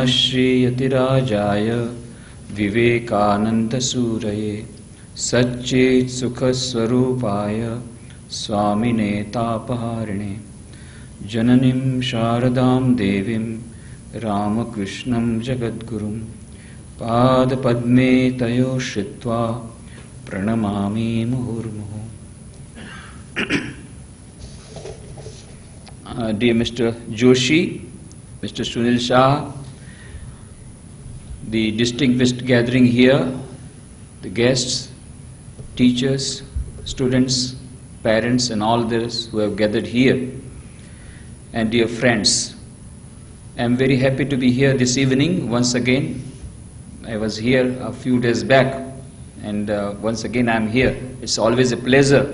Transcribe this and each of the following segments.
Namah Yatirajaya Vivekananda Suraye Satchit Sukha Swarupaya Swami Tapaharine Jananim Sharadam Devim Ramakrishnam Jagadgurum Pada Padme Tayo Shritva Pranamami Muhurmuhu. Dear Mr. Joshi, Mr. Sunil Shah, the distinguished gathering here, the guests, teachers, students, parents and all those who have gathered here, and dear friends, I am very happy to be here this evening once again. I was here a few days back and once again I am here. It's always a pleasure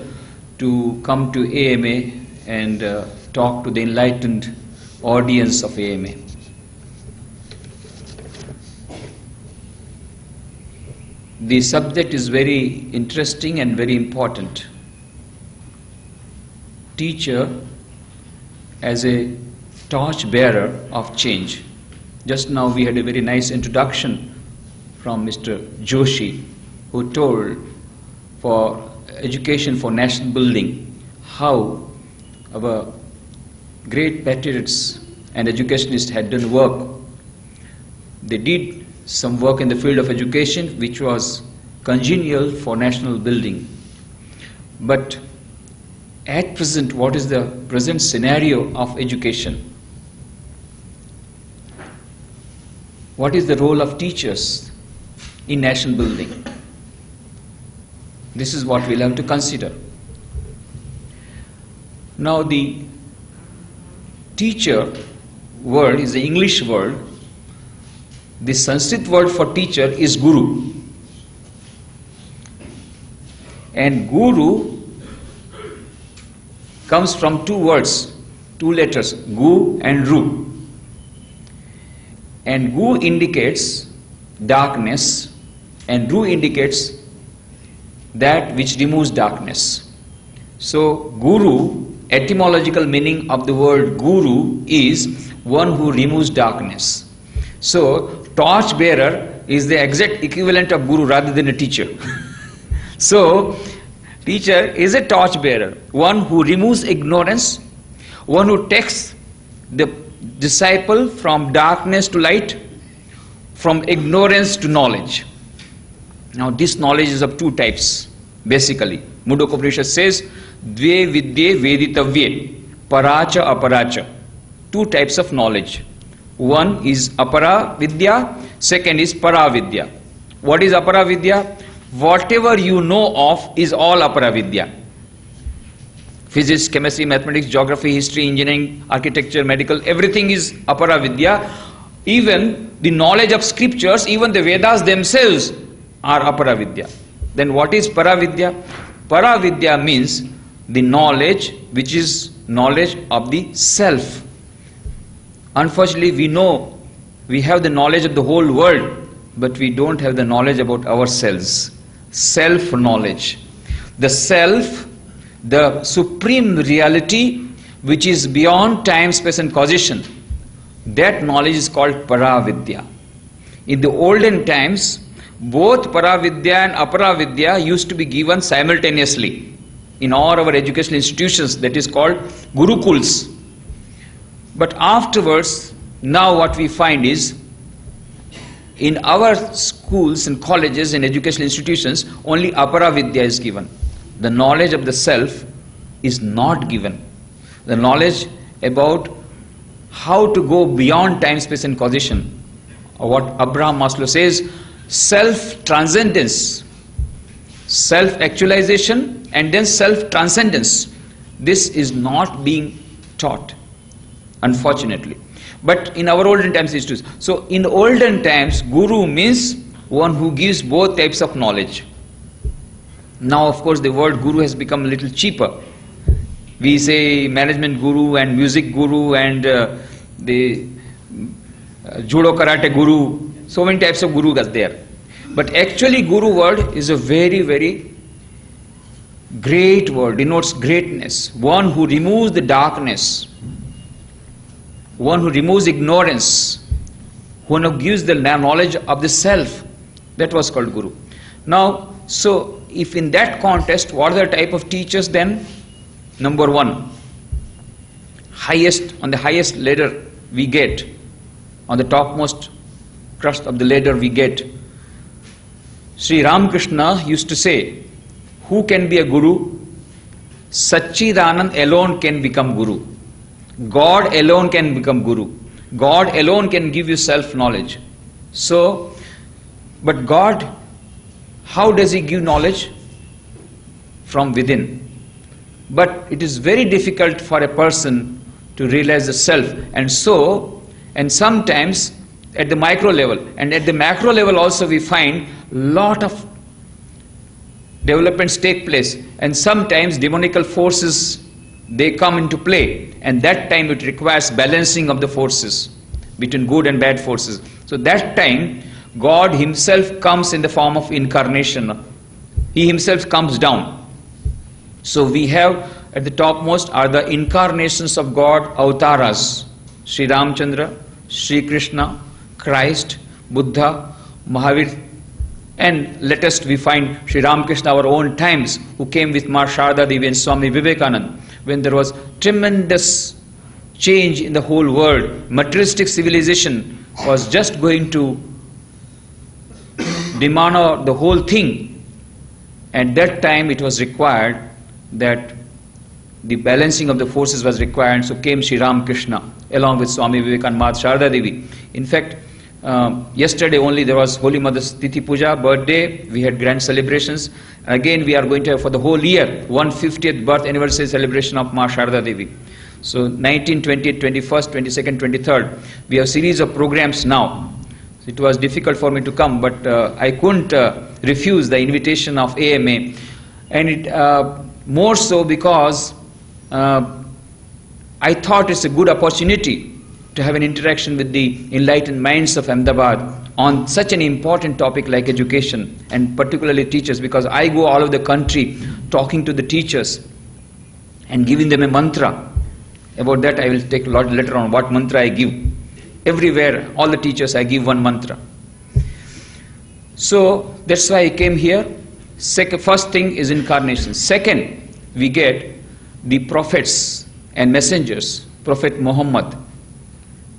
to come to AMA and talk to the enlightened audience of AMA. The subject is very interesting and very important. Teacher as a torch bearer of change. Just now we had a very nice introduction from Mr. Joshi, who told for education for national building how our great patriots and educationists had done work. They did some work in the field of education which was congenial for national building. But at present, what is the present scenario of education? What is the role of teachers in national building? This is what we'll have to consider. Now the teacher word is the English word. The Sanskrit word for teacher is guru. And guru comes from two words, two letters, gu and ru. And gu indicates darkness and ru indicates that which removes darkness. So guru, etymological meaning of the word guru is one who removes darkness. So torch bearer is the exact equivalent of guru rather than a teacher. So teacher is a torch bearer, one who removes ignorance, one who takes the disciple from darkness to light, from ignorance to knowledge. Now this knowledge is of two types basically. Mudokopnishat says Dve vidye veditavye paracha aparacha. Two types of knowledge. One is apara vidya, second is para vidya. What is apara vidya? Whatever you know of is all apara vidya. Physics, chemistry, mathematics, geography, history, engineering, architecture, medical, everything is apara vidya. Even the knowledge of scriptures, even the Vedas themselves are apara vidya. Then what is para vidya? Para vidya means the knowledge which is knowledge of the self. Unfortunately, we know we have the knowledge of the whole world, but we don't have the knowledge about ourselves. Self-knowledge. The self, the supreme reality which is beyond time, space and causation. That knowledge is called Paravidya. In the olden times, both Paravidya and Aparavidya used to be given simultaneously in all our educational institutions, that is called Gurukuls. But afterwards, now what we find is, in our schools and colleges and educational institutions, only Aparavidya is given. The knowledge of the self is not given. The knowledge about how to go beyond time, space and causation. Or what Abraham Maslow says, self-transcendence, self-actualization and then self-transcendence. This is not being taught, unfortunately. But in our olden times it is. So in olden times, guru means one who gives both types of knowledge. Now of course the word guru has become a little cheaper. We say management guru and music guru and the judo karate guru. So many types of guru are there. But actually guru word is a very, very great word, denotes greatness. One who removes the darkness, one who removes ignorance, who gives the knowledge of the self. That was called Guru. Now, so if in that context, what are the type of teachers then? Number one, on the highest ladder we get, on the topmost crust of the ladder we get. Sri Ramakrishna used to say, who can be a Guru? Satchidanand alone can become Guru. God alone can become Guru. God alone can give you self-knowledge. So, but God, how does He give knowledge? From within. But it is very difficult for a person to realize the self. And so, and sometimes at the micro level and at the macro level also we find lot of developments take place, and sometimes demonical forces, they come into play, and that time it requires balancing of the forces between good and bad forces. So that time God Himself comes in the form of incarnation. He Himself comes down. So we have at the topmost are the incarnations of God, avataras, Sri Ramchandra, Sri Krishna, Christ, Buddha, Mahavir, and latest we find Sri Ramakrishna our own times, who came with Ma Sharda Devi and Swami Vivekananda, when there was tremendous change in the whole world. Materialistic civilization was just going to demand the whole thing. At that time it was required that the balancing of the forces was required, so came Sri Ramakrishna along with Swami Vivekananda, Ma Sharda Devi. In fact, yesterday only there was Holy Mother's Tithi Puja, birthday, we had grand celebrations. Again we are going to have for the whole year 150th birth anniversary celebration of Ma Sharda Devi. So 19, 20th, 21st, 22nd, 23rd, we have series of programs now. It was difficult for me to come, but I couldn't refuse the invitation of AMA, and it more so because I thought it's a good opportunity to have an interaction with the enlightened minds of Ahmedabad on such an important topic like education, and particularly teachers, because I go all over the country talking to the teachers and giving them a mantra. About that I will take a lot later on, what mantra I give. Everywhere, all the teachers, I give one mantra. So that's why I came here. First thing is incarnation. Second, we get the prophets and messengers. Prophet Muhammad,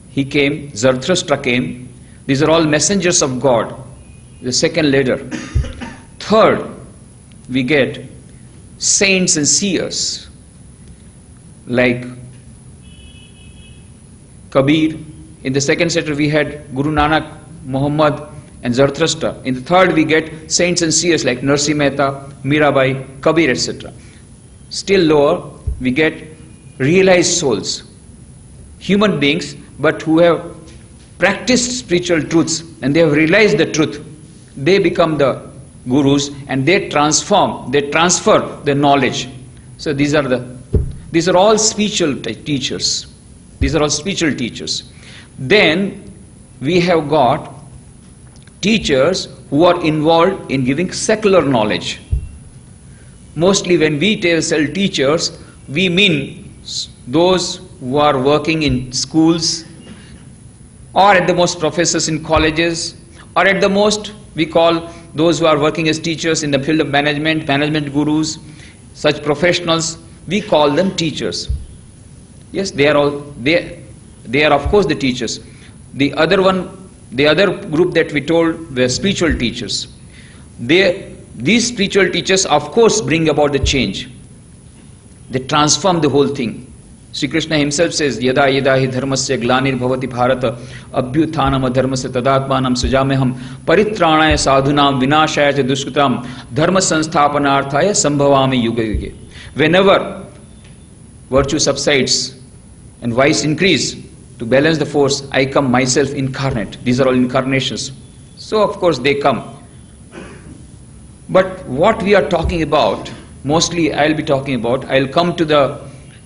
he came, Zarathustra came. These are all messengers of God. The second ladder. Third, we get saints and seers like Kabir. In the second sector we had Guru Nanak, Muhammad and Zarathustra. In the third we get saints and seers like Narsi Mehta, Mirabai, Kabir, etc. Still lower we get realized souls, human beings, but who have practiced spiritual truths and they have realized the truth. They become the gurus and they transform, they transfer the knowledge. So these are all spiritual teachers. These are all spiritual teachers. Then we have got teachers who are involved in giving secular knowledge. Mostly when we tell teachers, we mean those who are working in schools, or at the most professors in colleges, or at the most we call those who are working as teachers in the field of management, management gurus, such professionals, we call them teachers. Yes, they are of course the teachers. The other group that we told were spiritual teachers. These spiritual teachers of course bring about the change. They transform the whole thing. Sri Krishna himself says, Yada yada hi dharmasya glanir bhavati bharata abhyuthanam adharmasya tadatmanam sujameham paritranaya sadhunam vinashaya cha dushkritam dharma sansthapanarthaya sambhavami yuga yuge. Whenever virtue subsides and vice increase, to balance the force, I come myself incarnate. These are all incarnations. So of course they come. But what we are talking about, mostly I'll be talking about, I'll come to the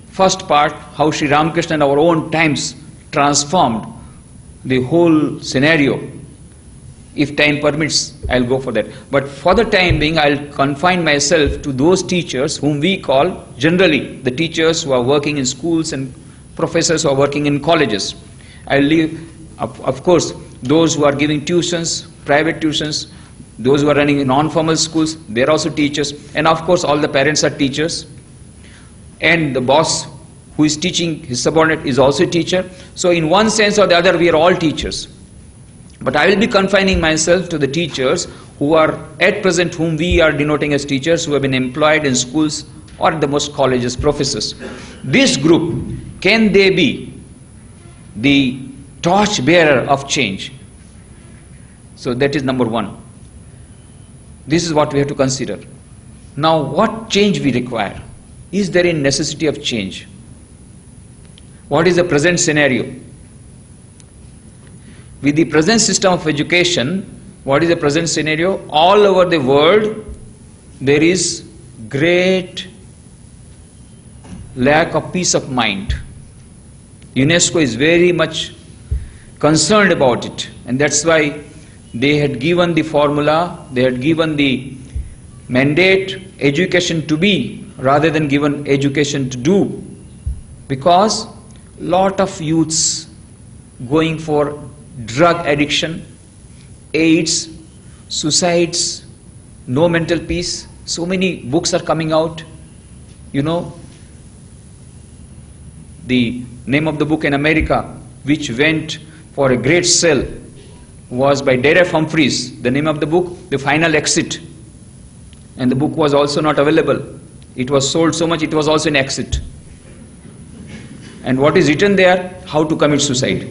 first part, how Sri Ramakrishna in our own times transformed the whole scenario. If time permits, I'll go for that. But for the time being, I'll confine myself to those teachers whom we call generally the teachers who are working in schools and professors who are working in colleges. I'll leave, of course, those who are giving tuitions, private tuitions, those who are running non-formal schools, they are also teachers. And of course, all the parents are teachers. And the boss who is teaching his subordinate is also a teacher. So in one sense or the other, we are all teachers. But I will be confining myself to the teachers who are at present, whom we are denoting as teachers, who have been employed in schools or at the most colleges, professors. This group, can they be the torch bearer of change? So that is number one. This is what we have to consider. Now, what change we require? Is there a necessity of change? What is the present scenario? With the present system of education, what is the present scenario? All over the world, there is great lack of peace of mind. UNESCO is very much concerned about it, and that's why they had given the formula, they had given the mandate, education to be, rather than given education to do. Because lot of youths going for drug addiction, AIDS, suicides, no mental peace. So many books are coming out. You know, the name of the book in America, which went for a great sale, was by Derek Humphreys. The name of the book, The Final Exit. And the book was also not available. It was sold so much, it was also an exit. And what is written there? How to commit suicide.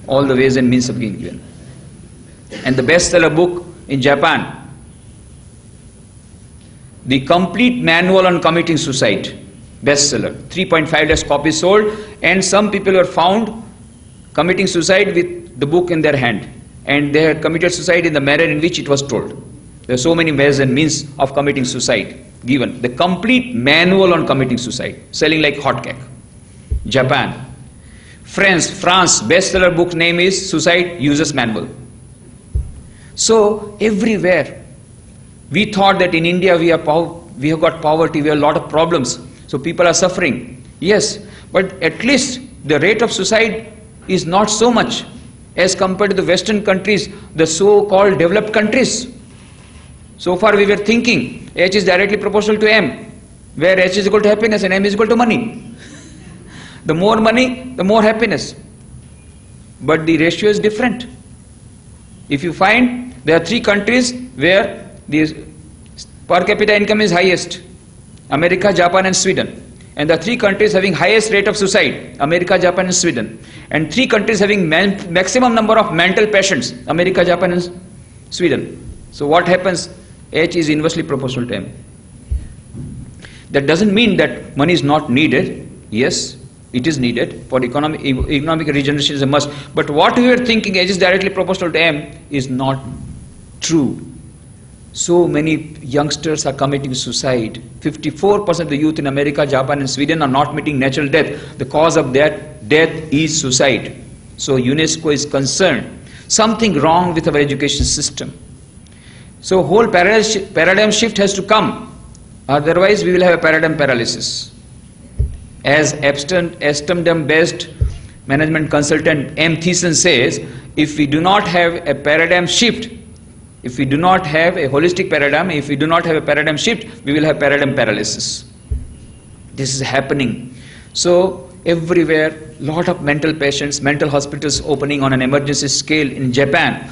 All the ways and means of being given. And the bestseller book in Japan, The Complete Manual on Committing Suicide. Bestseller. 3.5 lakhs copies sold. And some people were found committing suicide with the book in their hand. And they had committed suicide in the manner in which it was told. There are so many ways and means of committing suicide given. The Complete Manual on Committing Suicide. Selling like hotcake. Japan. France, bestseller book name is Suicide User's Manual. So everywhere, we thought that in India we have got poverty, we have a lot of problems. So people are suffering. Yes, but at least the rate of suicide is not so much as compared to the Western countries, the so-called developed countries. So far we were thinking H is directly proportional to M, where H is equal to happiness and M is equal to money. The more money, the more happiness. But the ratio is different. If you find there are 3 countries where the per capita income is highest: America, Japan and Sweden. And the 3 countries having highest rate of suicide: America, Japan and Sweden. And 3 countries having maximum number of mental patients: America, Japan and Sweden. So what happens? H is inversely proportional to M. That doesn't mean that money is not needed. Yes, it is needed for economic regeneration is a must. But what we are thinking H is directly proportional to M is not true. So many youngsters are committing suicide. 54% of the youth in America, Japan and Sweden are not meeting natural death. The cause of that death is suicide. So UNESCO is concerned. Something wrong with our education system. So whole paradigm shift has to come. Otherwise we will have a paradigm paralysis. As Amsterdam-based management consultant M. Thiessen says, if we do not have a paradigm shift, if we do not have a holistic paradigm, if we do not have a paradigm shift, we will have paradigm paralysis. This is happening. So everywhere, lot of mental patients, mental hospitals opening on an emergency scale in Japan.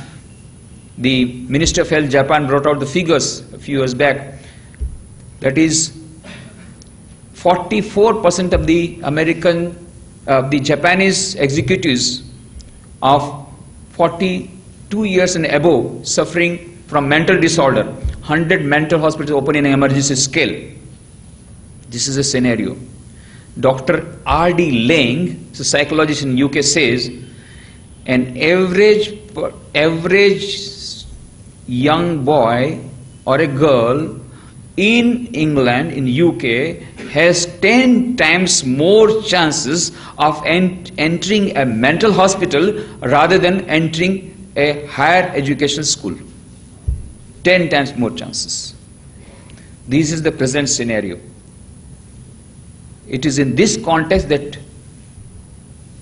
The Minister of Health Japan brought out the figures a few years back. That is 44% of the Japanese executives of 42 years and above suffering from mental disorder. 100 mental hospitals open in an emergency scale. This is a scenario. Dr. R.D. Lang, a psychologist in UK, says an average young boy or a girl in England, in UK, has 10 times more chances of entering a mental hospital rather than entering a higher education school. 10 times more chances. This is the present scenario. It is in this context that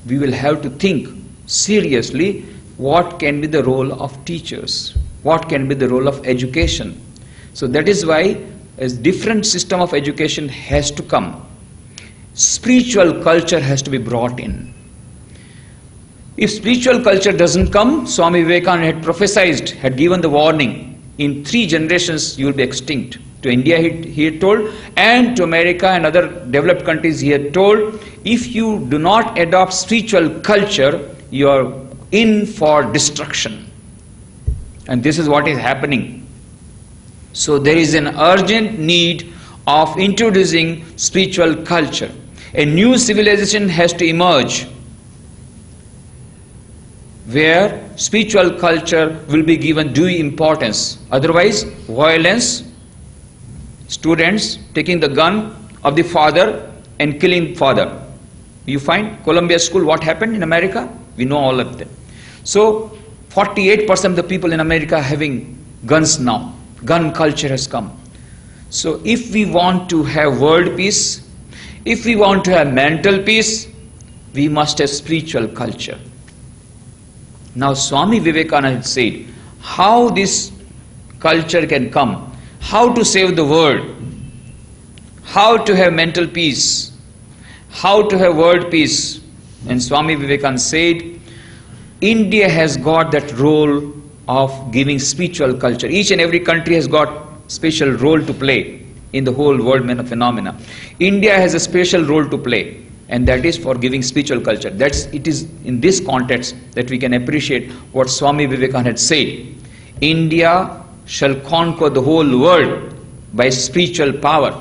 we will have to think seriously what can be the role of teachers, what can be the role of education. So that is why a different system of education has to come. Spiritual culture has to be brought in. If spiritual culture doesn't come, Swami Vivekananda had prophesied, had given the warning, in 3 generations you will be extinct. To India he had told, and to America and other developed countries he had told, if you do not adopt spiritual culture, you are in for destruction. And this is what is happening. So there is an urgent need of introducing spiritual culture. A new civilization has to emerge where spiritual culture will be given due importance. Otherwise, violence, students taking the gun of the father and killing father. You find Columbia School, what happened in America? We know all of them. So 48% of the people in America are having guns now. Gun culture has come. So if we want to have world peace, if we want to have mental peace, we must have spiritual culture. Now Swami Vivekananda had said how this culture can come, how to save the world, how to have mental peace, how to have world peace. And Swami Vivekananda said, India has got that role of giving spiritual culture. Each and every country has got special role to play in the whole world phenomena. India has a special role to play, and that is for giving spiritual culture. It is in this context that we can appreciate what Swami Vivekananda had said. India shall conquer the whole world by spiritual power.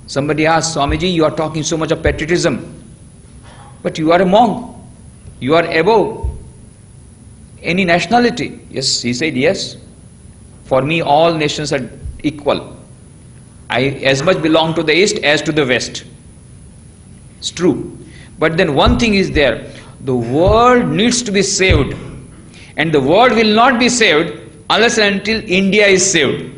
Somebody asked, Swamiji, you are talking so much of patriotism, but you are a monk. You are above any nationality. Yes, he said, yes. For me, all nations are equal. I as much belong to the East as to the West. It's true. But then one thing is there. The world needs to be saved. And the world will not be saved unless and until India is saved.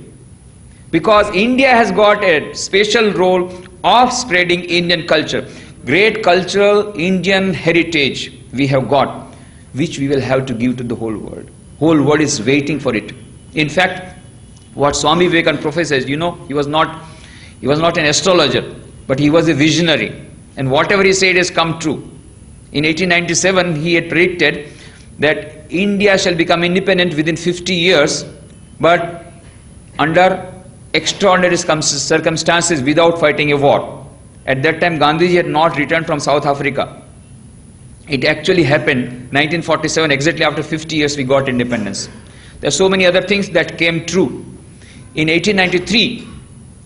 Because India has got a special role of spreading Indian culture. Great cultural Indian heritage we have got, which we will have to give to the whole world. Whole world is waiting for it. In fact, what Swami Vivekananda prophesied, you know, he was not an astrologer, but he was a visionary. And whatever he said has come true. In 1897, he had predicted that India shall become independent within 50 years, but under extraordinary circumstances without fighting a war. At that time, Gandhiji had not returned from South Africa. It actually happened 1947, exactly after 50 years we got independence. There are so many other things that came true. In 1893,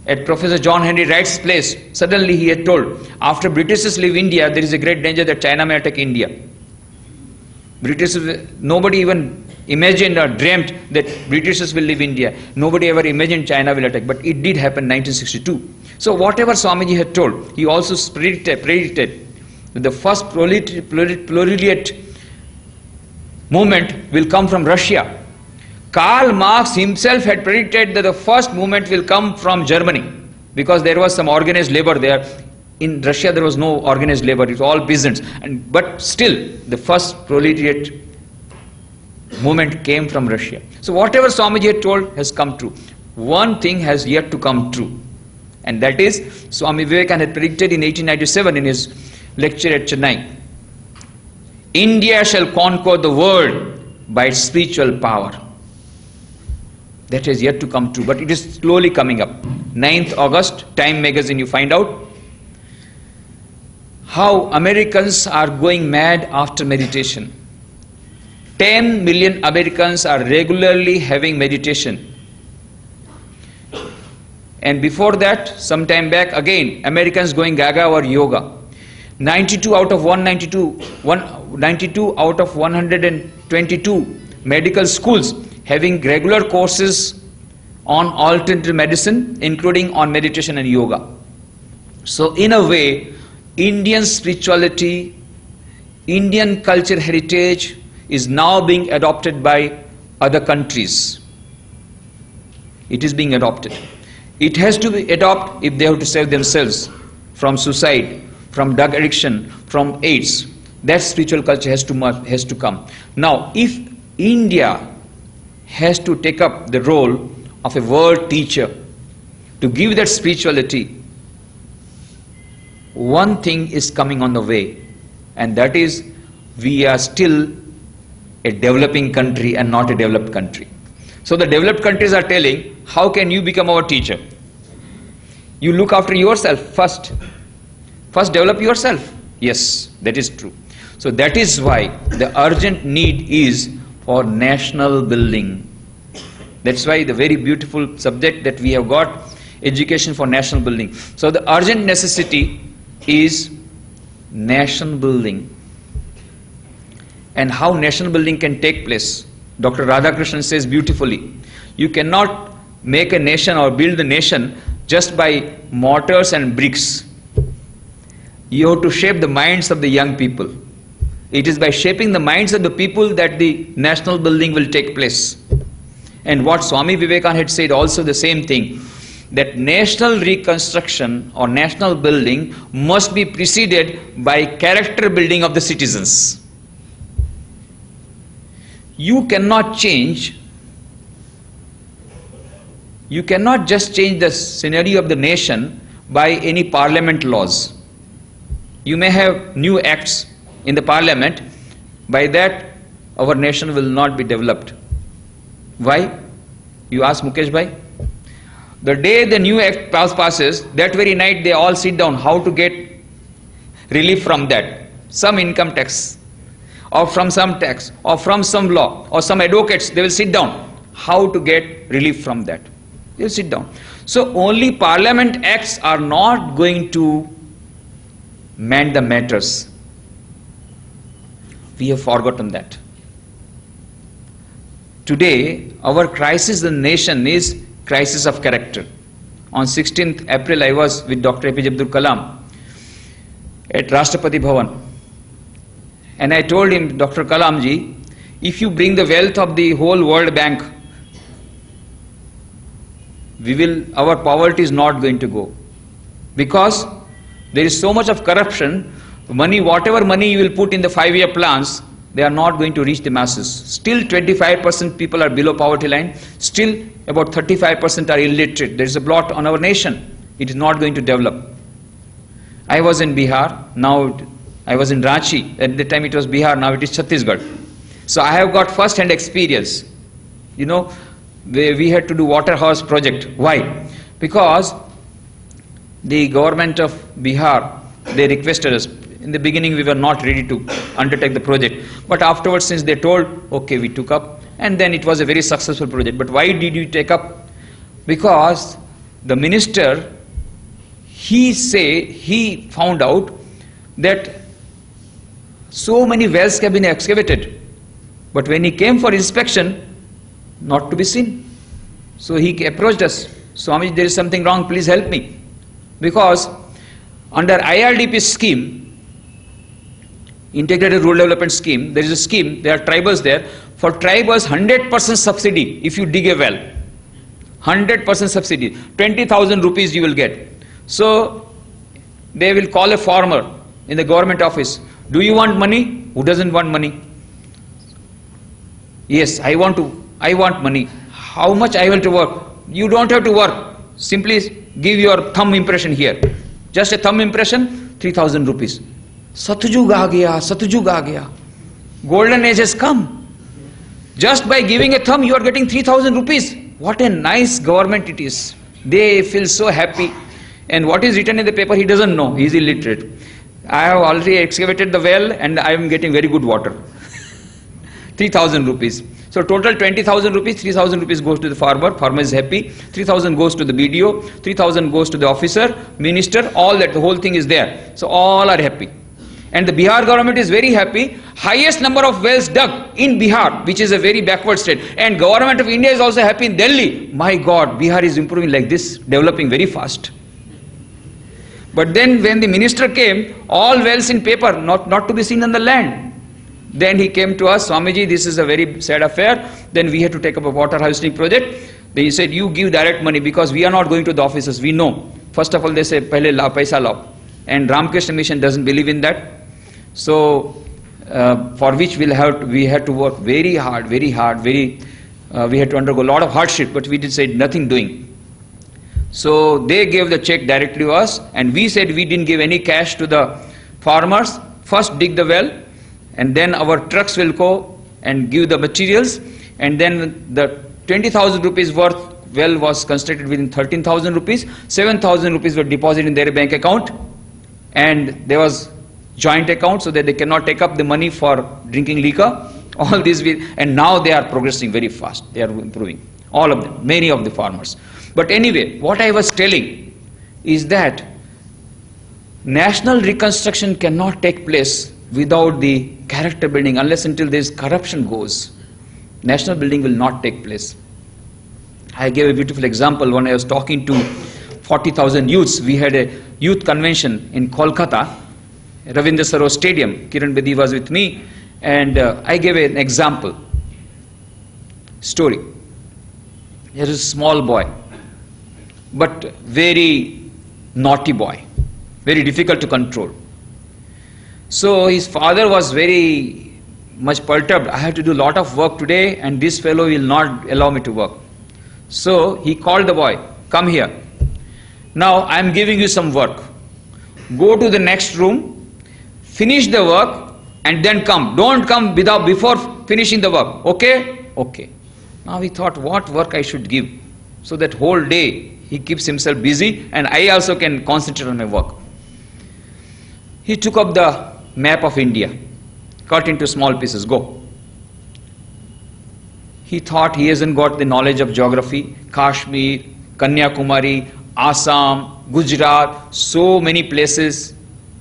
at Professor John Henry Wright's place, suddenly he had told, after Britishers leave India, there is a great danger that China may attack India. Nobody even imagined or dreamt that Britishers will leave India. Nobody ever imagined China will attack, but it did happen in 1962. So whatever Swamiji had told, he also predicted that the first proletariat movement will come from Russia. Karl Marx himself had predicted that the first movement will come from Germany, because there was some organized labor there. In Russia there was no organized labor, it was all peasants. But still, the first proletariat movement came from Russia. So whatever Swamiji had told has come true. One thing has yet to come true, and that is Swami Vivekananda had predicted in 1897 in his lecture at Chennai. India shall conquer the world by its spiritual power. That has yet to come true, but it is slowly coming up. 9th August, Time magazine, you find out how Americans are going mad after meditation. 10 million Americans are regularly having meditation. And before that, some time back, again, Americans going gaga over yoga. 92 out of 122 medical schools having regular courses on alternative medicine, including on meditation and yoga. So in a way, Indian spirituality, Indian culture heritage is now being adopted by other countries. It is being adopted. It has to be adopted if they have to save themselves from suicide, from drug addiction, from AIDS. That spiritual culture has to come. Now, if India has to take up the role of a world teacher to give that spirituality, one thing is coming on the way, and that is we are still a developing country and not a developed country. So the developed countries are telling, how can you become our teacher? You look after yourself first. First develop yourself. Yes, that is true. So that is why the urgent need is for national building. That's why the very beautiful subject that we have got, education for national building. So the urgent necessity is nation building. And how nation building can take place? Dr. Radhakrishnan says beautifully, you cannot make a nation or build a nation just by mortars and bricks. You have to shape the minds of the young people. It is by shaping the minds of the people that the national building will take place. And what Swami Vivekananda had said also the same thing, that national reconstruction or national building must be preceded by character building of the citizens. You cannot change, you cannot just change the scenario of the nation by any parliament laws. You may have new acts in the parliament, by that our nation will not be developed. Why? You ask Mukesh Bhai. The day the new act passes, that very night they all sit down how to get relief from that. Some income tax, or from some tax, or from some law, or some advocates, they will sit down how to get relief from that. They will sit down. So only parliament acts are not going to mend the matters. We have forgotten that. Today, our crisis in the nation is crisis of character. On 16th April, I was with Dr. APJ Abdul Kalam at Rashtrapati Bhavan. And I told him, Dr. Kalamji, if you bring the wealth of the whole World Bank, our poverty is not going to go. Because there is so much of corruption, money, whatever money you will put in the 5-year plans, they are not going to reach the masses. Still 25% people are below poverty line. Still about 35% are illiterate. There is a blot on our nation. It is not going to develop. I was in Bihar. Now I was in Ranchi. At the time it was Bihar. Now it is Chhattisgarh. So I have got first-hand experience. You know, we had to do water house project. Why? Because the government of Bihar, they requested us. In the beginning we were not ready to undertake the project, but afterwards, since they told, okay, we took up, and then it was a very successful project. But why did you take up? Because the minister, he found out that so many wells have been excavated, but when he came for inspection, not to be seen. So he approached us, Swami, there is something wrong, please help me. Because under IRDP scheme, Integrated Rural Development Scheme, there is a scheme, there are tribals there. For tribals, 100% subsidy if you dig a well. 100% subsidy. 20,000 rupees you will get. So they will call a farmer in the government office. Do you want money? Who doesn't want money? Yes, I want money. How much I have to work? You don't have to work. Simply give your thumb impression here. Just a thumb impression, 3,000 rupees. Satjug aa gaya, Satjug aa gaya. Golden age has come. Just by giving a thumb, you are getting 3,000 rupees. What a nice government it is. They feel so happy. And what is written in the paper, he doesn't know. He is illiterate. I have already excavated the well and I am getting very good water. 3,000 rupees. So total 20,000 rupees, 3,000 rupees goes to the farmer. Farmer is happy. 3,000 goes to the BDO. 3,000 goes to the officer, minister, all that. The whole thing is there. So all are happy. And the Bihar government is very happy. Highest number of wells dug in Bihar, which is a very backward state. And government of India is also happy in Delhi. My God, Bihar is improving like this, developing very fast. But then when the minister came, all wells in paper, not to be seen on the land. Then he came to us, Swamiji, this is a very sad affair. Then we had to take up a water harvesting project. Then he said, you give direct money because we are not going to the offices. We know. First of all, they say, pehle lao, paisa lao. And Ramakrishna Mission doesn't believe in that. So for which we had to work very hard, we had to undergo a lot of hardship, but we did say nothing doing. So they gave the check directly to us, and we said we didn't give any cash to the farmers. First dig the well, and then our trucks will go and give the materials, and then the 20,000 rupees worth well was constructed within 13,000 rupees. 7,000 rupees were deposited in their bank account, and there was joint account so that they cannot take up the money for drinking liquor. All these, and now they are progressing very fast. They are improving. All of them, many of the farmers. But anyway, what I was telling is that national reconstruction cannot take place without the character building, unless until this corruption goes. National building will not take place. I gave a beautiful example when I was talking to 40,000 youths. We had a youth convention in Kolkata, Ravindra Sarovar Stadium. Kiran Bedi was with me, and I gave an example, story. There is a small boy, but very naughty boy, very difficult to control. So his father was very much perturbed. I have to do a lot of work today, and this fellow will not allow me to work. So he called the boy, come here. Now I am giving you some work. Go to the next room, finish the work, and then come. Don't come before finishing the work. Okay? Okay. Now he thought, what work I should give, so that whole day he keeps himself busy and I also can concentrate on my work. He took up the map of India, cut into small pieces, go. He thought he hasn't got the knowledge of geography, Kashmir, Kanyakumari, Assam, Gujarat, so many places.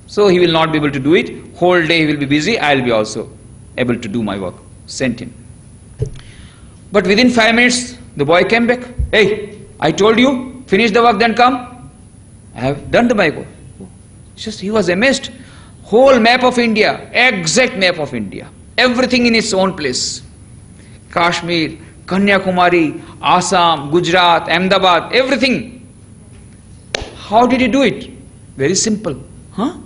So he will not be able to do it. Whole day he will be busy, I will be also able to do my work. Sent him. But within 5 minutes, the boy came back. Hey, I told you, finish the work, then come. I have done the my work. Just he was amazed. Whole map of India, exact map of India. Everything in its own place. Kashmir, Kanyakumari, Assam, Gujarat, Ahmedabad, everything. How did he do it? Very simple. Huh?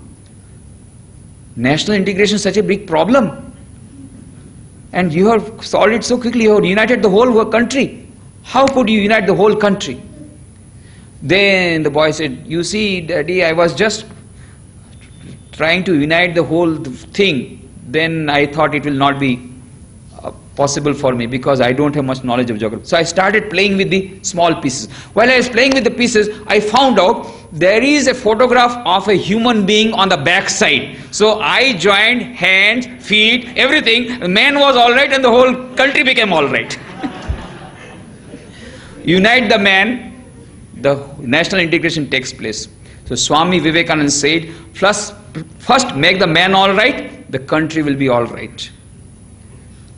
National integration is such a big problem. And you have solved it so quickly, you have united the whole country. How could you unite the whole country? Then the boy said, you see, Daddy, I was just trying to unite the whole thing. Then I thought it will not be possible for me because I don't have much knowledge of geography. So I started playing with the small pieces. While I was playing with the pieces, I found out there is a photograph of a human being on the back side. So I joined hands, feet, everything. The man was all right and the whole country became all right. Unite the man, the national integration takes place. So Swami Vivekananda said, first make the man all right, the country will be all right.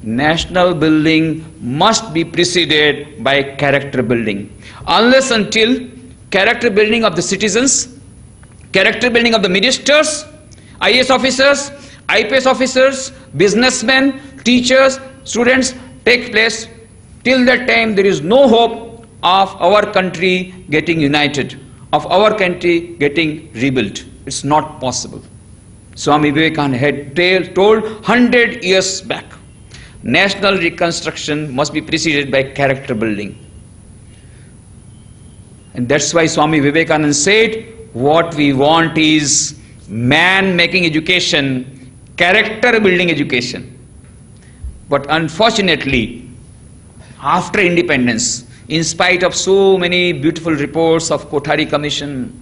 National building must be preceded by character building. Unless until character building of the citizens, character building of the ministers, IAS officers, IPS officers, businessmen, teachers, students take place, till that time there is no hope of our country getting united, of our country getting rebuilt. It's not possible. Swami Vivekananda had told 100 years back. National reconstruction must be preceded by character building. And that's why Swami Vivekananda said, what we want is man-making education, character-building education. But unfortunately, after independence, in spite of so many beautiful reports of Kothari Commission,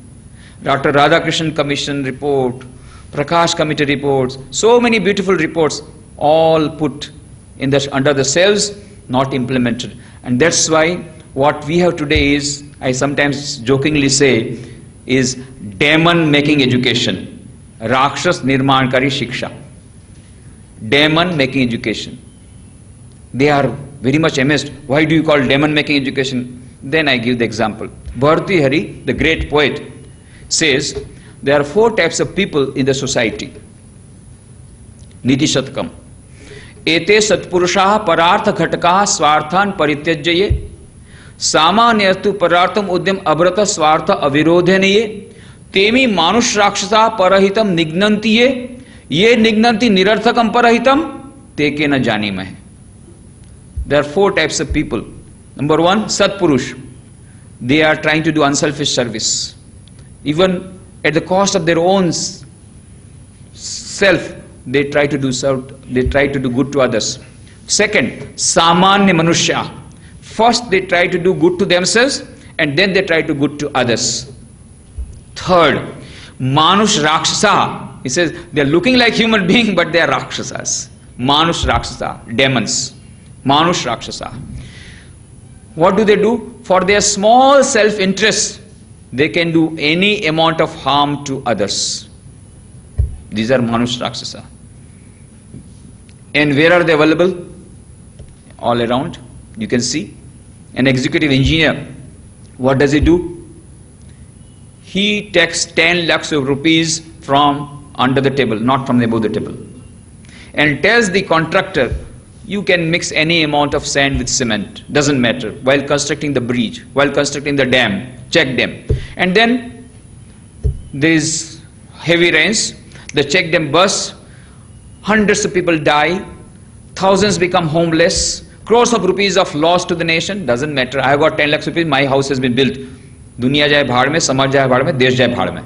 Dr. Radhakrishnan Commission report, Prakash Committee reports, so many beautiful reports, all put under the cells, not implemented. And that's why what we have today is, I sometimes jokingly say, is demon-making education. Rakshas Nirmankari Shiksha. Demon-making education. They are very much amazed. Why do you call demon-making education? Then I give the example. Bhartrihari, the great poet, says there are 4 types of people in the society. Niti Shatkam. एते सत्पुरुषाः परार्थ घटकाः स्वार्थान् परित्यज्य ये सामान्यस्तु परार्थम उद्यम अभ्रत स्वार्थ अविरोधेन ये तेमी मानुष राक्षसा परहितम निघ्नन्ति ये Ye nignanti nirarthakam parahitam teke na janimahe. There are 4 types of people. Number 1, Satpurush. They are trying to do unselfish service. Even at the cost of their own self, they try to do good to others. Second, Samanya Manushya. First they try to do good to themselves and then they try to do good to others. Third, Manush Rakshasa. He says they are looking like human beings but they are Rakshasas. Manush Rakshasa, demons. Manush Rakshasa. What do? For their small self-interest, they can do any amount of harm to others. These are Manush Rakshasa. And where are they available? All around. You can see. An executive engineer, what does he do? He takes 10 lakhs of rupees from under the table, not from above the table, and tells the contractor, you can mix any amount of sand with cement, doesn't matter, while constructing the bridge, while constructing the dam, check dam. And then there is heavy rains, the check dam bursts, hundreds of people die, thousands become homeless, crores of rupees of loss to the nation, doesn't matter. I have got 10 lakhs rupees, my house has been built. Dunia jaye bhaad mein, samaj jaye bhaad mein, desh jaye bhaad mein.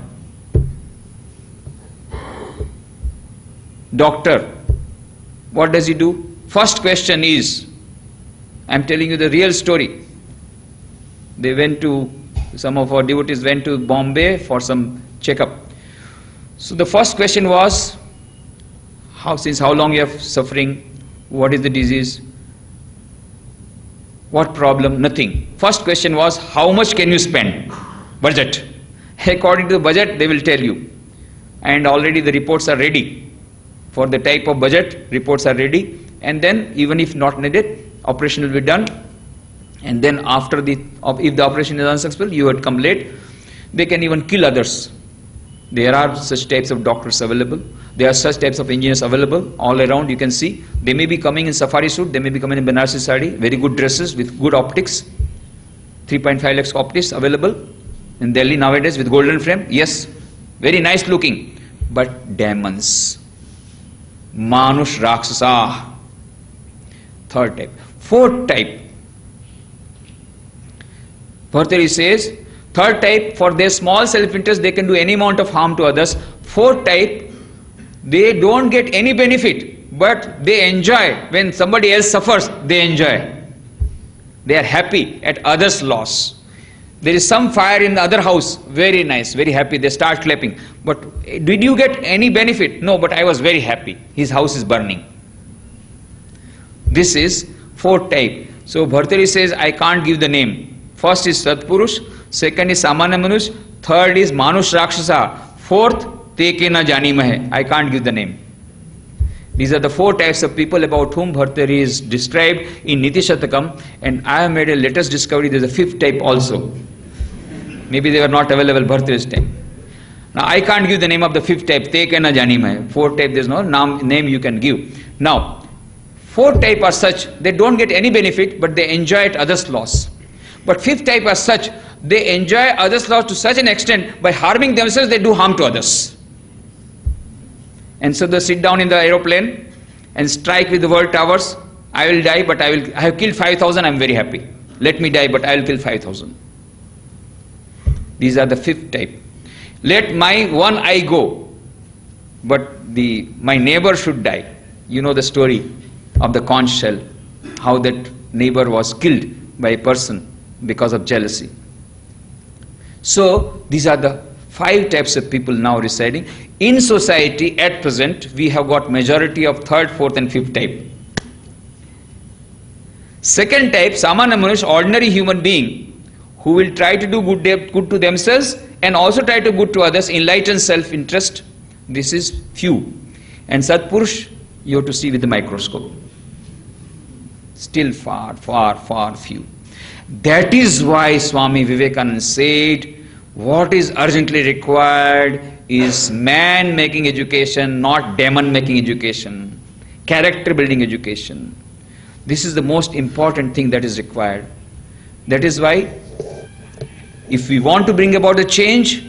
Doctor, what does he do? First question is, I am telling you the real story. Some of our devotees went to Bombay for some checkup. So the first question was, since how long you are suffering? What is the disease? What problem? Nothing. First question was, how much can you spend? Budget. According to the budget, they will tell you. And already the reports are ready. For the type of budget, reports are ready. And then, even if not needed, operation will be done. And then after if the operation is unsuccessful, you had come late, they can even kill others. There are such types of doctors available. There are such types of engineers available all around. You can see they may be coming in safari suit, they may be coming in Banarsi sari, very good dresses with good optics. 3.5 lakhs optics available in Delhi nowadays with golden frame. Yes, very nice looking, but demons. Manush Rakshasa. Third type. Fourth type. Bhartari says, third type, for their small self-interest, they can do any amount of harm to others. Fourth type, they don't get any benefit, but they enjoy. When somebody else suffers, they enjoy. They are happy at others' loss. There is some fire in the other house, very nice, very happy, they start clapping. But did you get any benefit? No, but I was very happy. His house is burning. This is fourth type. So Bhartari says, I can't give the name. First is Satpurush, second is Samanya Manush, third is Manush Rakshasa, fourth, Teke na janimahe. I can't give the name. These are the 4 types of people about whom Bhartari is described in Niti Shatakam, and I have made a latest discovery, there is a 5th type also. Maybe they were not available Bhartari's time. Now I can't give the name of the 5th type, Teke na janimahe. 4th type there is no name you can give. Now, 4th type are such, they don't get any benefit, but they enjoy at others' loss. But 5th type are such, they enjoy others' loss to such an extent, by harming themselves, they do harm to others. And so they sit down in the aeroplane and strike with the world towers. I will die, but I have killed 5,000, I am very happy. Let me die, but I will kill 5,000. These are the 5th type. Let my one eye go, but my neighbor should die. You know the story of the conch shell, how that neighbor was killed by a person because of jealousy. So these are the 5 types of people now residing. In society at present, we have got majority of 3rd, 4th and 5th type. Second type, Samanya Manush, ordinary human being, who will try to do good to themselves and also try to do good to others, enlighten self-interest. This is few. And Satpurush, you have to see with the microscope. Still far, far, far few. That is why Swami Vivekananda said, what is urgently required is man making education, not demon making education. Character building education. This is the most important thing that is required. That is why, if we want to bring about a change,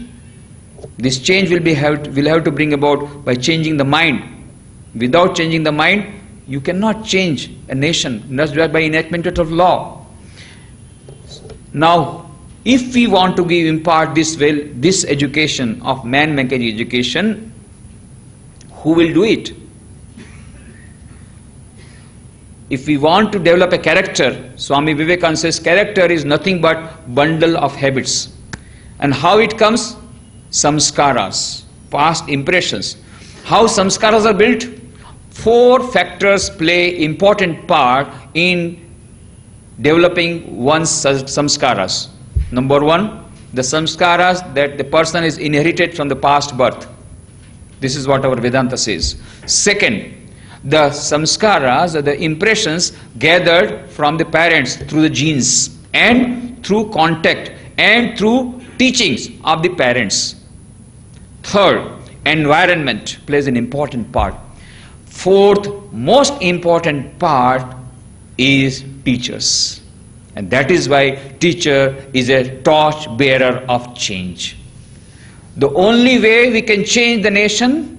this change will have to bring about by changing the mind. Without changing the mind, you cannot change a nation, not by enactment of law. Now, if we want to impart this education of man-making education, who will do it? If we want to develop a character, Swami Vivekananda says character is nothing but bundle of habits. And how it comes? Samskaras, past impressions. How samskaras are built? 4 factors play important part in developing one's samskaras. Number 1, the samskaras that the person is inherited from the past birth. This is what our Vedanta says. Second, the samskaras are the impressions gathered from the parents through the genes and through contact and through teachings of the parents. Third, environment plays an important part. Fourth, most important part is teachers. And that is why teacher is a torch bearer of change. The only way we can change the nation,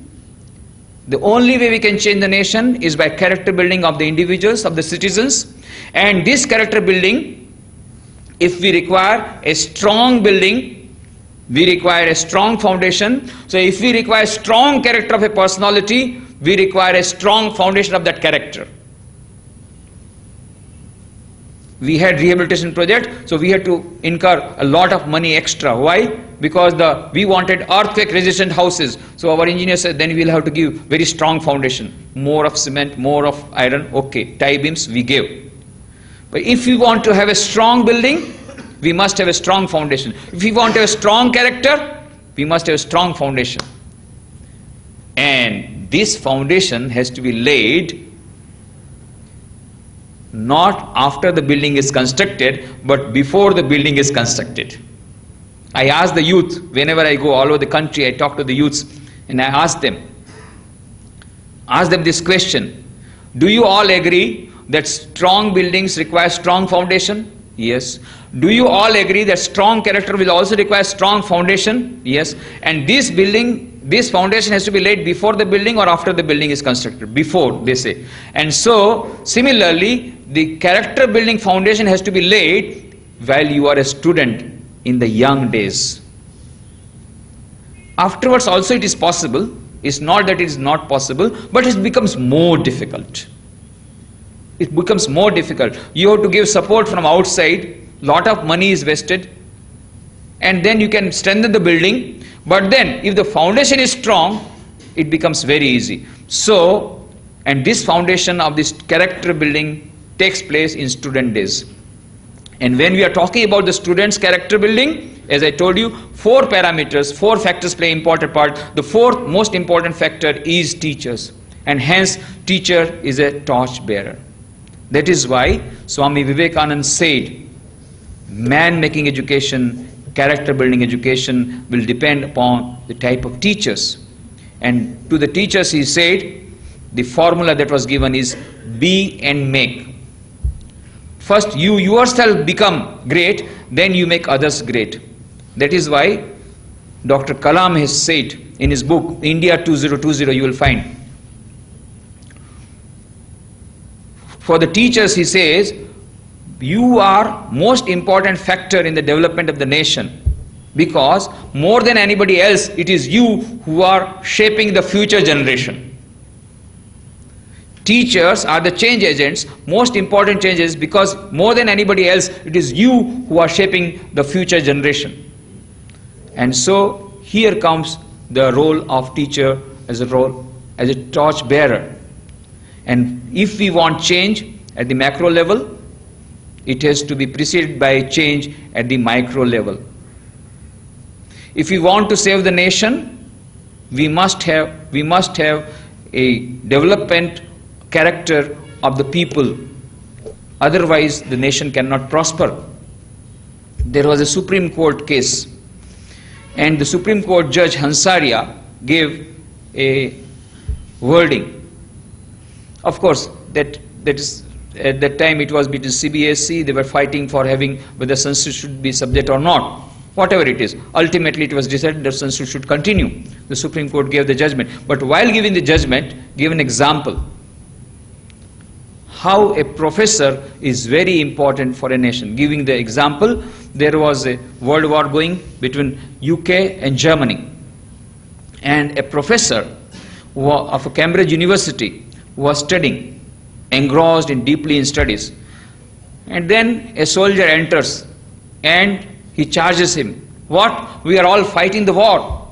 is by character building of the individuals, of the citizens. And this character building, if we require a strong building, we require a strong foundation. So if we require strong character of a personality, we require a strong foundation of that character. We had rehabilitation project, so we had to incur a lot of money extra. Why? Because we wanted earthquake resistant houses. So our engineer said, then we will have to give very strong foundation. More of cement, more of iron. Okay, tie beams we gave. But if we want to have a strong building, we must have a strong foundation. If we want to have a strong character, we must have a strong foundation. And this foundation has to be laid not after the building is constructed, but before the building is constructed. I ask the youth, whenever I go all over the country, I talk to the youths and I ask them this question: do you all agree that strong buildings require strong foundation? Yes. Do you all agree that strong character will also require strong foundation? Yes. And this foundation has to be laid before the building or after the building is constructed? Before, they say. And so, similarly, the character building foundation has to be laid while you are a student in the young days. Afterwards also it is possible. It's not that it is not possible, but it becomes more difficult. It becomes more difficult. You have to give support from outside. Lot of money is wasted. And then you can strengthen the building. But then if the foundation is strong, it becomes very easy. So, and this foundation of this character building takes place in student days. And when we are talking about the student's character building, as I told you, 4 parameters, 4 factors play important part. The 4th most important factor is teachers. And hence, teacher is a torch bearer. That is why Swami Vivekananda said, man-making education, character building education will depend upon the type of teachers. And to the teachers he said, the formula that was given is be and make. First you yourself become great, then you make others great. That is why Dr. Kalam has said in his book, India 2020, you will find. For the teachers he says, you are most important factor in the development of the nation, because more than anybody else it is you who are shaping the future generation. Teachers are the change agents, most important changes, because more than anybody else it is you who are shaping the future generation. And so here comes the role of teacher as a torch bearer. And if we want change at the macro level, it has to be preceded by change at the micro level. If we want to save the nation, we must have a development character of the people. Otherwise, the nation cannot prosper. There was a Supreme Court case, and the Supreme Court Judge Hansaria gave a wording. Of course, that is at that time it was between CBSE. They were fighting for having whether Sanskrit should be subject or not. whatever it is. Ultimately it was decided that Sanskrit should continue. The Supreme Court gave the judgment. But while giving the judgment, gave an example how a professor is very important for a nation. Giving the example, there was a world war going between UK and Germany. And a professor of Cambridge University was studying, engrossed deeply in studies. And then a soldier enters and he charges him. What? We are all fighting the war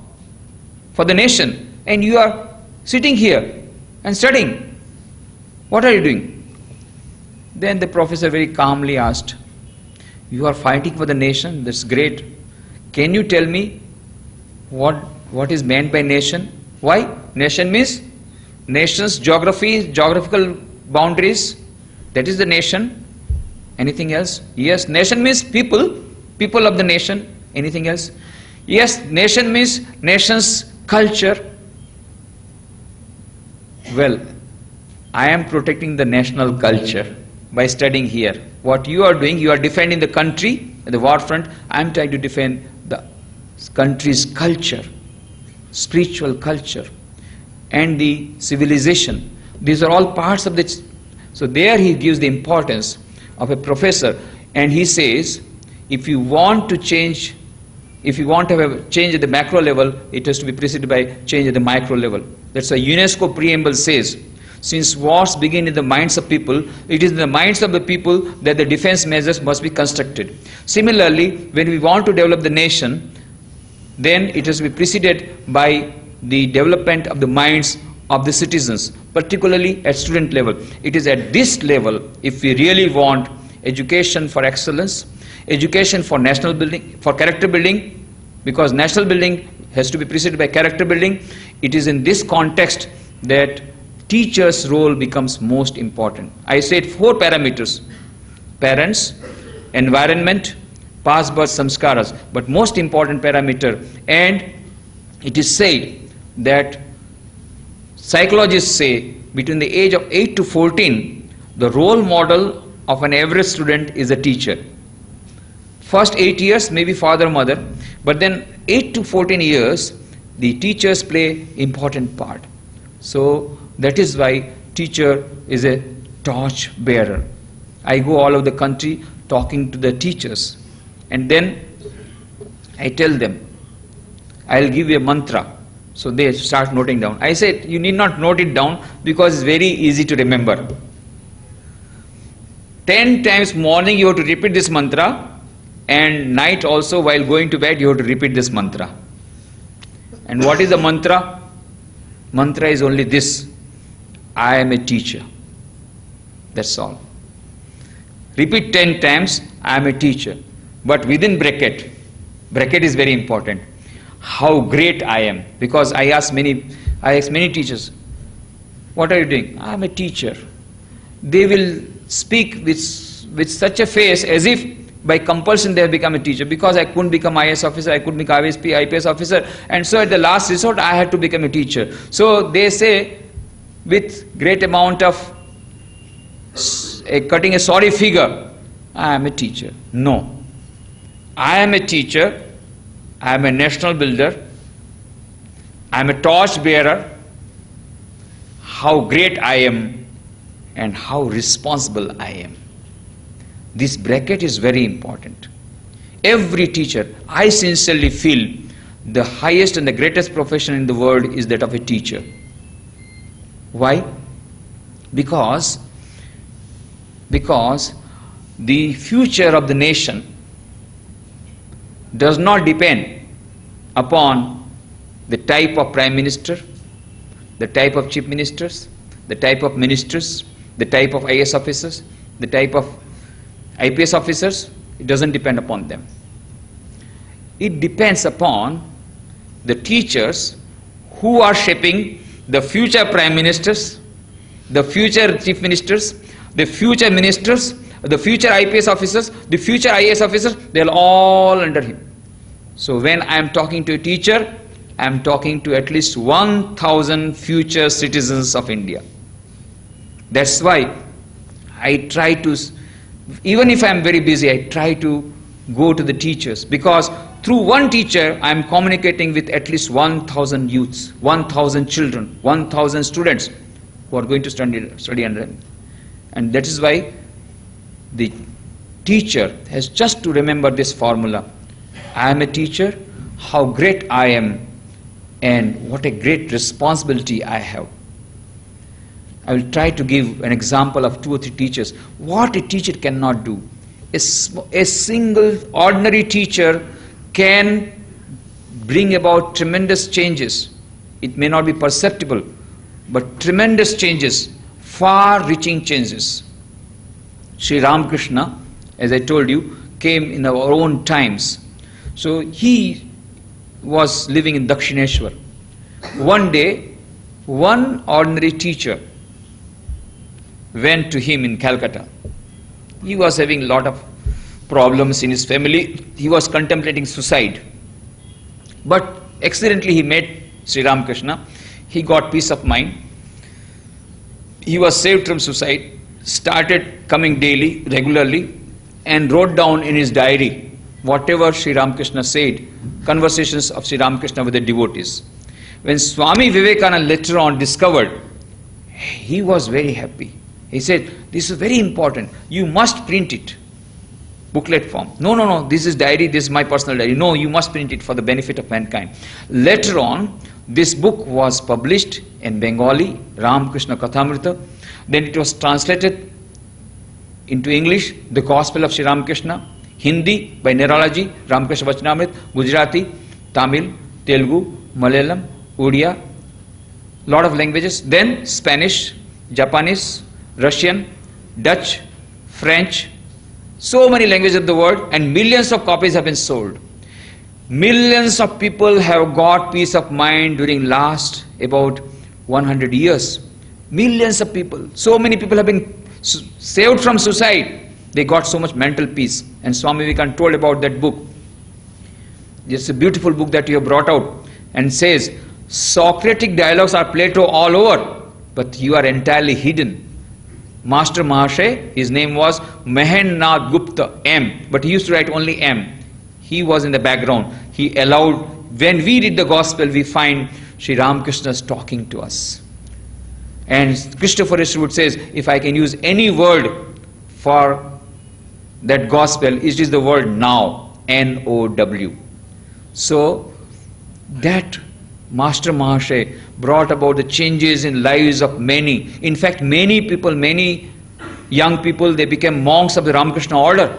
for the nation, and you are sitting here and studying. What are you doing? Then the professor very calmly asked, you are fighting for the nation? That's great. Can you tell me what is meant by nation? Why? Nation means nation's geography, geographical boundaries. That is the nation. Anything else? Yes, nation means people, people of the nation. Anything else? Yes, nation means nation's culture. Well, I am protecting the national culture by studying here. What you are doing, you are defending the country at the war front. I am trying to defend the country's culture, spiritual culture, and the civilization. These are all parts of the... So there he gives the importance of a professor, and he says, if you want to change, if you want to have a change at the macro level, it has to be preceded by change at the micro level. That's why UNESCO preamble says, since wars begin in the minds of people, it is in the minds of the people that the defense measures must be constructed. Similarly, when we want to develop the nation, then it has to be preceded by the development of the minds of the citizens, particularly at student level. It is at this level, if we really want education for excellence, education for national building, for character building, because national building has to be preceded by character building. It is in this context that teacher's role becomes most important. I said 4 parameters: parents, environment, past birth samskaras, but most important parameter, and it is said that psychologists say between the age of 8 to 14, the role model of an average student is a teacher. First 8 years maybe father, mother, but then 8 to 14 years, the teachers play important part. So that is why teacher is a torch bearer. I go all over the country talking to the teachers, and then I tell them, I'll give you a mantra. So they start noting down. I said, you need not note it down because it's very easy to remember. 10 times morning you have to repeat this mantra, and night also while going to bed you have to repeat this mantra. And what is the mantra? Mantra is only this: I am a teacher. That's all. Repeat 10 times, I am a teacher. But within bracket, bracket is very important, how great I am. Because I ask many teachers, what are you doing? I am a teacher. They will speak with such a face as if by compulsion they have become a teacher. Because I couldn't become IAS officer, I couldn't become IPS officer, and so at the last resort I had to become a teacher. So they say with great amount of cutting a sorry figure, I am a teacher. No. I am a teacher, I am a national builder, I am a torch bearer. How great I am and how responsible I am. This bracket is very important. Every teacher, I sincerely feel the highest and the greatest profession in the world is that of a teacher. Why? Because the future of the nation does not depend upon the type of prime minister, the type of chief ministers, the type of ministers, the type of IAS officers, the type of IPS officers. It doesn't depend upon them. It depends upon the teachers who are shaping the future prime ministers, the future chief ministers, the future ministers, the future IPS officers, the future IAS officers. They are all under him. So when I am talking to a teacher, I am talking to at least 1,000 future citizens of India. That's why I try to, even if I am very busy, I try to go to the teachers, because through one teacher, I am communicating with at least 1,000 youths, 1,000 children, 1,000 students who are going to study under him. And that is why the teacher has just to remember this formula. I am a teacher, how great I am, and what a great responsibility I have. I will try to give an example of 2 or 3 teachers. What a teacher cannot do. A single ordinary teacher can bring about tremendous changes. It may not be perceptible, but tremendous changes, far-reaching changes. Sri Ramakrishna, as I told you, came in our own times. So he was living in Dakshineshwar. One day, one ordinary teacher went to him in Calcutta. He was having a lot of problems in his family. He was contemplating suicide. But accidentally he met Sri Ramakrishna. He got peace of mind. He was saved from suicide, started coming daily, regularly, and wrote down in his diary whatever Sri Ramakrishna said, conversations of Sri Ramakrishna with the devotees. When Swami Vivekananda later on discovered, he was very happy. He said, this is very important. You must print it. Booklet form. No, this is diary, this is my personal diary. No, you must print it for the benefit of mankind. Later on, this book was published in Bengali, Ramakrishna Kathamrita. Then it was translated into English, The Gospel of Sri Ramakrishna, Hindi by Neurology, Ramakrishna Vachanamrit, Gujarati, Tamil, Telugu, Malayalam, Odia, lot of languages. Then Spanish, Japanese, Russian, Dutch, French, so many languages of the world, and millions of copies have been sold. Millions of people have got peace of mind during last about 100 years. Millions of people. So many people have been saved from suicide. They got so much mental peace. And Swami Vivekananda told about that book. It's a beautiful book that you have brought out and says, Socratic dialogues are Plato all over, but you are entirely hidden. Master Mahashay, his name was Mahennath Gupta, M, but he used to write only M. He was in the background. He allowed, when we read the gospel, we find Sri Ramakrishna's talking to us. And Christopher Eastwood says, if I can use any word for that gospel, it is the word now, N-O-W. So, that Master Mahashay brought about the changes in lives of many. In fact, many people, many young people, they became monks of the Ramakrishna order,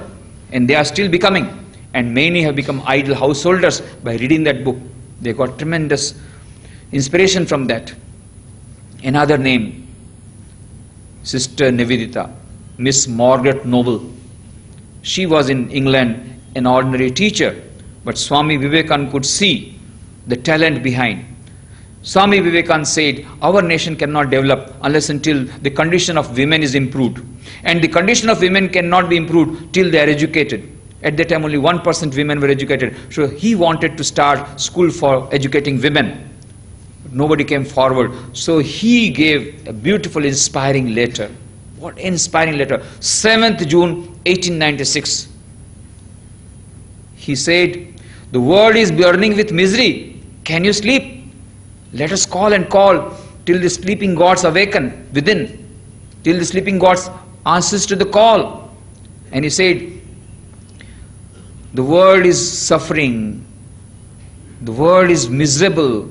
and they are still becoming. And many have become idle householders by reading that book. They got tremendous inspiration from that. Another name, Sister Nivedita, Miss Margaret Noble. She was in England an ordinary teacher, but Swami Vivekananda could see the talent behind. Swami Vivekananda said, our nation cannot develop unless until the condition of women is improved. And the condition of women cannot be improved till they are educated. At that time only 1% women were educated. So he wanted to start school for educating women. Nobody came forward. So he gave a beautiful inspiring letter. What inspiring letter? 7th June 1896. He said, the world is burning with misery. Can you sleep? Let us call and call till the sleeping gods awaken within, till the sleeping gods answers to the call. And he said, the world is suffering, the world is miserable.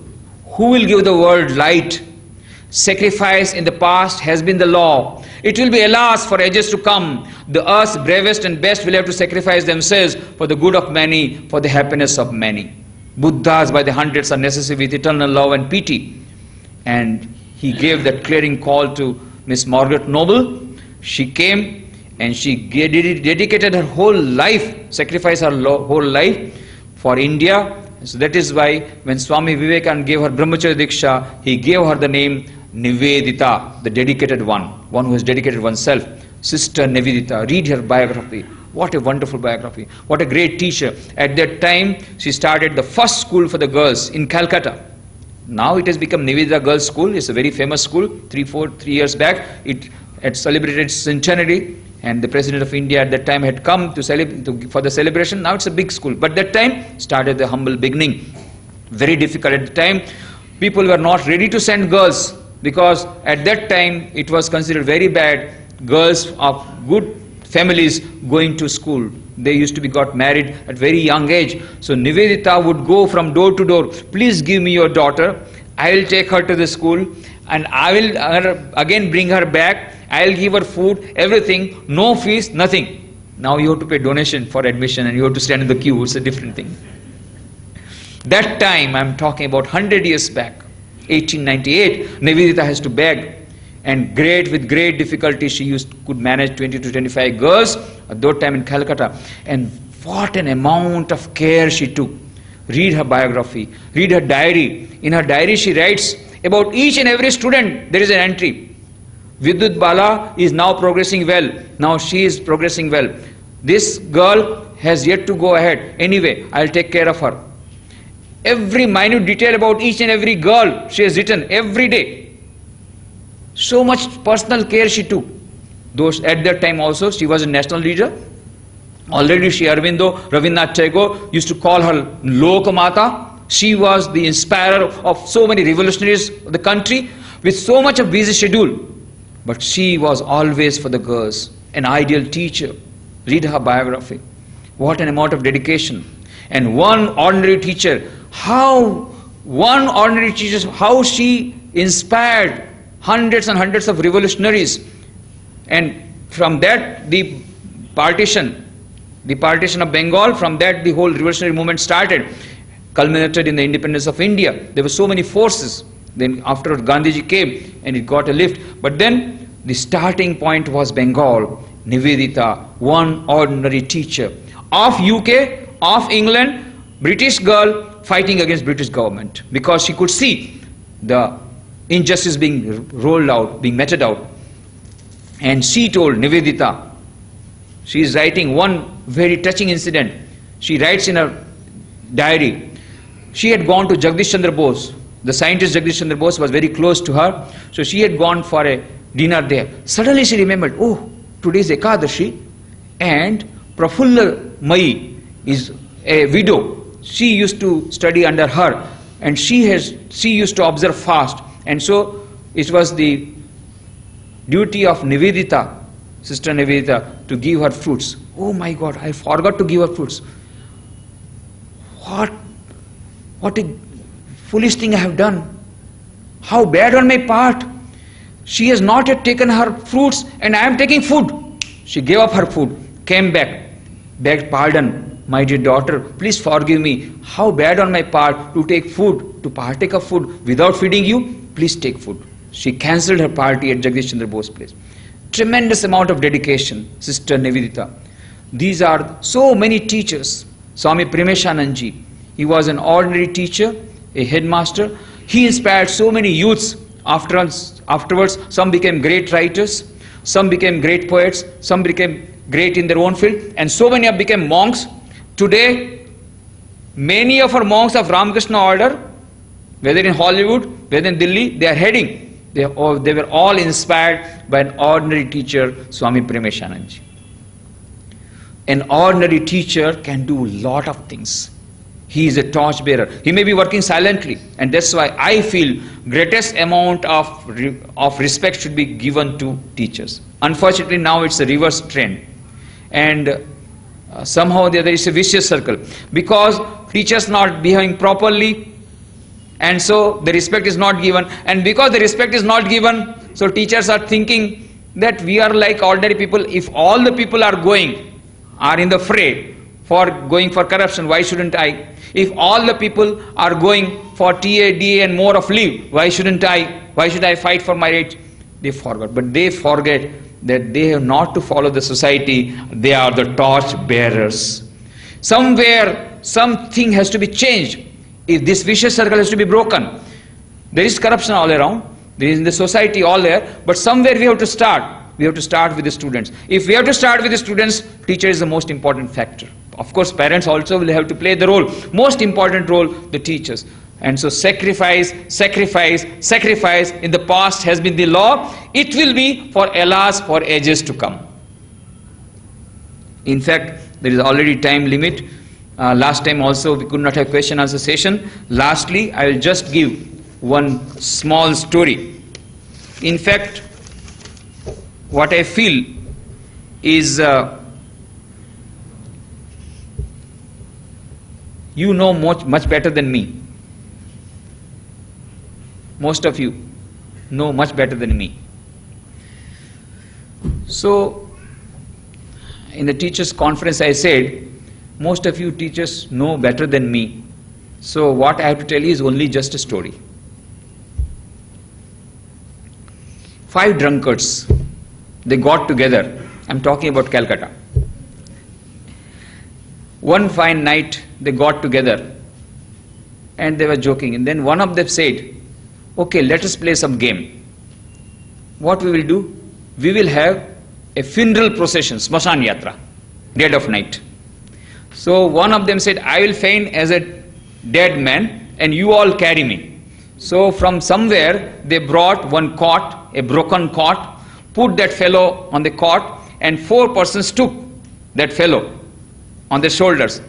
Who will give the world light? Sacrifice in the past has been the law. It will be alas for ages to come. The earth's bravest and best will have to sacrifice themselves for the good of many, for the happiness of many. Buddhas by the hundreds are necessary with eternal love and pity. And he gave that clearing call to Miss Margaret Noble. She came and she dedicated her whole life, sacrificed her whole life for India. So that is why when Swami Vivekananda gave her Brahmacharya Diksha, he gave her the name Nivedita, the dedicated one who has dedicated oneself. Sister Nivedita, read her biography. What a wonderful biography. What a great teacher. At that time, she started the first school for the girls in Calcutta. Now it has become Nivedita Girls' School. It's a very famous school. 3 years back, it had celebrated its centenary. And the President of India at that time had come for the celebration. Now it's a big school. But that time started the humble beginning. Very difficult at the time. People were not ready to send girls, because at that time it was considered very bad, girls of good families going to school. They used to be got married at very young age. So Nivedita would go from door to door, please give me your daughter, I will take her to the school and I will again bring her back, I will give her food, everything, no fees, nothing. Now you have to pay donation for admission and you have to stand in the queue, it's a different thing. That time, I am talking about 100 years back, 1898, Nivedita has to beg, and with great difficulty she could manage 20 to 25 girls at that time in Calcutta. And what an amount of care she took. Read her biography, read her diary. In her diary she writes about each and every student. There is an entry. Vidyut Bala is now progressing well. Now she is progressing well. This girl has yet to go ahead. Anyway, I will take care of her. Every minute detail about each and every girl she has written every day. So much personal care she took. At that time also she was a national leader. Already Shri Aurobindo, Rabindranath Tagore used to call her Lokamata. She was the inspirer of so many revolutionaries of the country with so much of busy schedule. But she was always for the girls, an ideal teacher. Read her biography. What an amount of dedication. And one ordinary teacher, how she inspired hundreds and hundreds of revolutionaries. And from that the partition of Bengal, from that the whole revolutionary movement started, culminated in the independence of India. There were so many forces. Then afterwards Gandhiji came and it got a lift. But then the starting point was Bengal. Nivedita, one ordinary teacher of UK, of England, British girl fighting against British government, because she could see the injustice being rolled out, being meted out. And she told Nivedita, she is writing one very touching incident. She writes in her diary, she had gone to Jagdish Chandra Bose. The scientist Jagdish Chandra Bose was very close to her. So she had gone for a dinner there. Suddenly she remembered, oh, today is Ekadashi and Prafulla Mai is a widow. She used to study under her and she used to observe fast. And so it was the duty of Nivedita, Sister Nivedita, to give her fruits. Oh my God, I forgot to give her fruits. What a foolish thing I have done. How bad on my part. She has not yet taken her fruits and I am taking food. She gave up her food, came back, begged pardon. My dear daughter, please forgive me. How bad on my part to take food, to partake of food without feeding you. Please take food. She cancelled her party at Jagdish Chandra Bose place. Tremendous amount of dedication, Sister Nivedita. These are so many teachers. Swami Premeshanandji, he was an ordinary teacher, a headmaster. He inspired so many youths. Afterwards, some became great writers, some became great poets, some became great in their own field, and so many have become monks. Today, many of our monks of Ramakrishna order, whether in Hollywood, whether in Delhi, they are heading. They were all inspired by an ordinary teacher, Swami Premeshanandji. An ordinary teacher can do a lot of things. He is a torchbearer. He may be working silently, and that's why I feel greatest amount of respect should be given to teachers. Unfortunately, now it's a reverse trend, and somehow there is a vicious circle, because teachers not behaving properly, and so the respect is not given, and because the respect is not given, so teachers are thinking that we are like ordinary people. If all the people are in the fray for going for corruption, why shouldn't I? If all the people are going for TA, DA and more of leave, why shouldn't I? Why should I fight for my rights? They forgot. But they forget that they have not to follow the society. They are the torch bearers. Somewhere, something has to be changed. If this vicious circle has to be broken. There is corruption all around. There is in the society all there. But somewhere we have to start. We have to start with the students. If we have to start with the students, teacher is the most important factor. Of course, parents also will have to play the role. Most important role, the teachers. And so sacrifice, sacrifice, sacrifice in the past has been the law. It will be for alas for ages to come. In fact, there is already time limit. Last time also we could not have question answer session. Lastly, I will just give one small story. In fact, what I feel is you know much better than me. Most of you know much better than me. So, in the teachers' conference I said, most of you teachers know better than me. So what I have to tell you is only just a story. 5 drunkards, they got together. I'm talking about Calcutta. One fine night they got together and they were joking, and then one of them said, okay, let us play some game. What we will do? We will have a funeral procession, Smashan Yatra, dead of night. So one of them said, I will feign as a dead man and you all carry me. So from somewhere they brought one cot, a broken cot, put that fellow on the cot, and 4 persons took that fellow on their shoulders.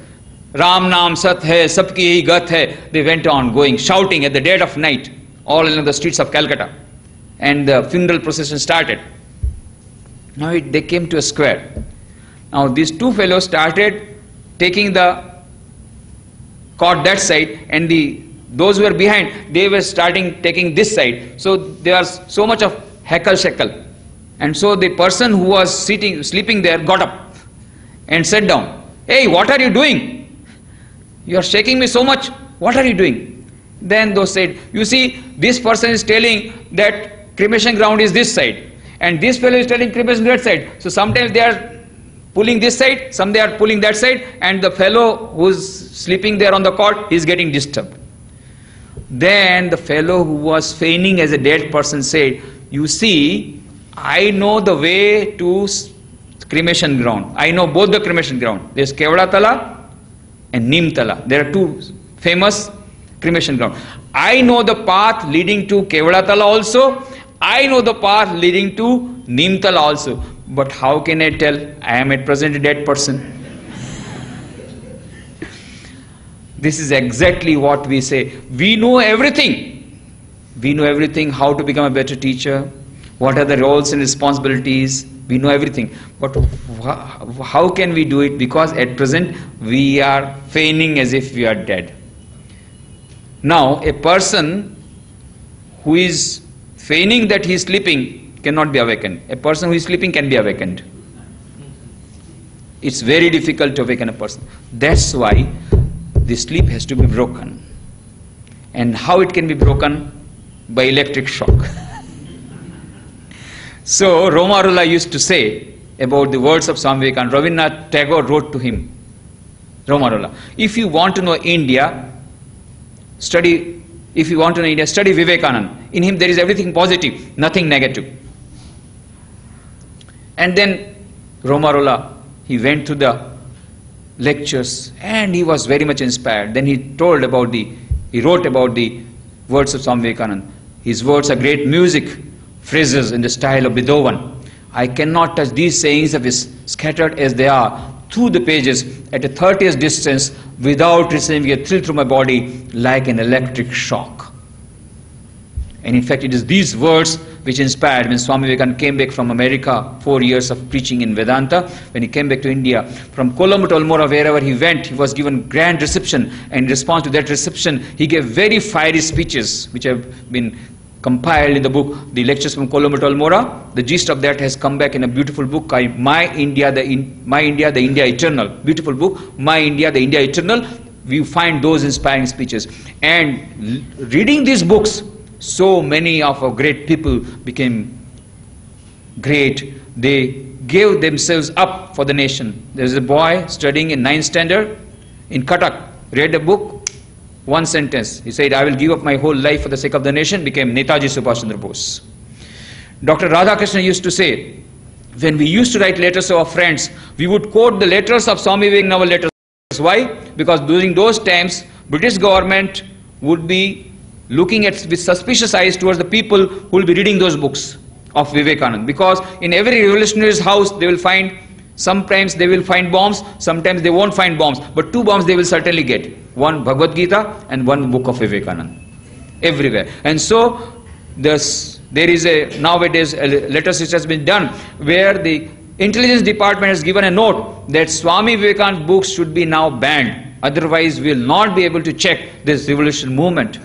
Ram Naam Sat Hai, Sabki Hi Gat Hai. They went on going, shouting at the dead of night, all along the streets of Calcutta. And the funeral procession started. Now they came to a square. Now these 2 fellows started taking the cot that side, and those who were behind, they were starting taking this side. So there was so much of heckle-sheckle. And so the person who was sleeping there got up and sat down. Hey, what are you doing? You are shaking me so much. What are you doing? Then those said, you see, this person is telling that cremation ground is this side, and this fellow is telling cremation that side. So sometimes they are pulling this side, some they are pulling that side, and the fellow who's sleeping there on the cot is getting disturbed. Then the fellow who was feigning as a dead person said, you see, I know the way to cremation ground. I know both the cremation ground. There is Kevada Tala and Neem Tala. There are 2 famous cremation ground. I know the path leading to Kevada Tala also. I know the path leading to Neem Tala also. But how can I tell? I am at present a dead person. This is exactly what we say. We know everything. We know everything, how to become a better teacher, what are the roles and responsibilities. We know everything. But how can we do it? Because at present we are feigning as if we are dead. Now, a person who is feigning that he is sleeping cannot be awakened. A person who is sleeping can be awakened. It's very difficult to awaken a person. That's why the sleep has to be broken. And how it can be broken? By electric shock. So Romarola used to say about the words of Swami Vivekananda. Rabindranath Tagore wrote to him, Romarola, if you want to know India, study Vivekananda. In him there is everything positive, nothing negative. And then Romarola, he went to the lectures and he was very much inspired. Then he wrote about the words of Swami Vivekananda. His words are great music, phrases in the style of Beethoven. I cannot touch these sayings of his, scattered as they are, through the pages at a 30's distance without receiving a thrill through my body like an electric shock. And in fact, it is these words which inspired when Swami Vivekananda came back from America, 4 years of preaching in Vedanta. When he came back to India, from Colombo to Almora, wherever he went, he was given grand reception. And in response to that reception, he gave very fiery speeches, which have been compiled in the book, The Lectures from Colombo to Almora. The gist of that has come back in a beautiful book, My India, the India Eternal. Beautiful book, My India, the India Eternal. We find those inspiring speeches. And reading these books, so many of our great people became great. They gave themselves up for the nation. There is a boy studying in 9th standard in Cuttack, read a book, one sentence. He said, I will give up my whole life for the sake of the nation, became Netaji Subhash Chandra Bose. Dr. Radhakrishnan used to say, when we used to write letters to our friends, we would quote the letters of Swami Vivekananda letters. Why? Because during those times, British government would be looking at with suspicious eyes towards the people who will be reading those books of Vivekananda. Because in every revolutionary's house, they will find Sometimes they will find bombs, sometimes they won't find bombs, but 2 bombs they will certainly get. One Bhagavad Gita and one book of Vivekananda. Everywhere. And so there is nowadays a letter which has been done where the intelligence department has given a note that Swami Vivekananda's books should be now banned. Otherwise we will not be able to check this revolution movement.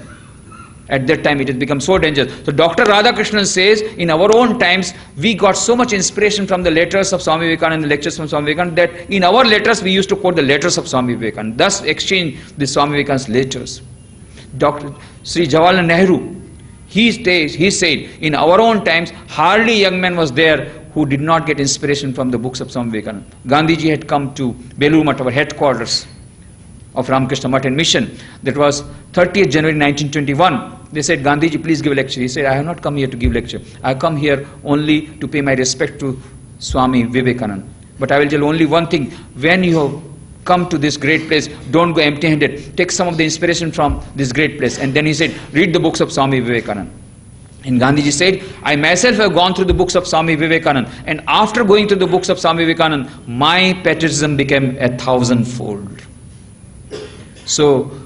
At that time it has become so dangerous. So Dr. Radhakrishnan says, in our own times, we got so much inspiration from the letters of Swami Vivekananda and the lectures from Swami Vivekananda that in our letters we used to quote the letters of Swami Vivekananda. Thus exchange the Swami Vivekananda's letters. Dr. Sri Jawaharlal Nehru, he said, in our own times, hardly a young man was there who did not get inspiration from the books of Swami Vivekananda. Gandhiji had come to Belur Math, our headquarters of Ramakrishna Math and Mission. That was 30th January 1921. They said, Gandhiji, please give a lecture. He said, I have not come here to give lecture. I have come here only to pay my respect to Swami Vivekananda. But I will tell only one thing. When you have come to this great place, don't go empty-handed. Take some of the inspiration from this great place. And then he said, read the books of Swami Vivekananda. And Gandhiji said, I myself have gone through the books of Swami Vivekananda. And after going through the books of Swami Vivekananda, my patriotism became 1,000-fold. So,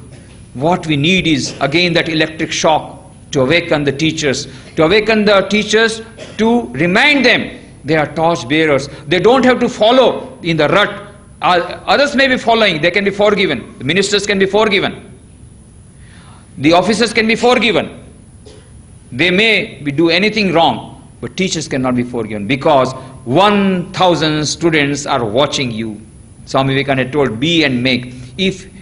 what we need is again that electric shock to awaken the teachers. To awaken the teachers, to remind them they are torch bearers. They don't have to follow in the rut. Others may be following, they can be forgiven. The ministers can be forgiven. The officers can be forgiven. They may do anything wrong, but teachers cannot be forgiven because 1,000 students are watching you. Swami Vivekananda told, be and make. If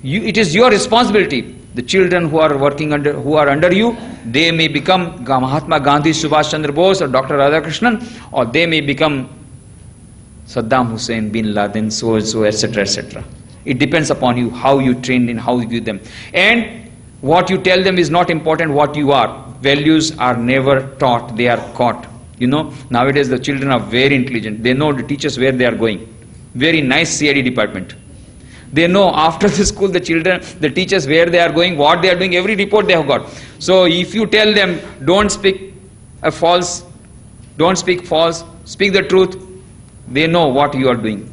it is your responsibility. The children who are working under you, they may become Mahatma Gandhi, Subhash Chandra Bose or Dr. Radhakrishnan, or they may become Saddam Hussein, Bin Laden, so and so, etc., etc. It depends upon you, how you train and how you give them. And what you tell them is not important what you are. Values are never taught, they are caught. You know, nowadays the children are very intelligent. They know the teachers where they are going. Very nice CID department. They know after the school, the children, the teachers, where they are going, what they are doing, every report they have got. So if you tell them, don't speak false, don't speak false, speak the truth, they know what you are doing.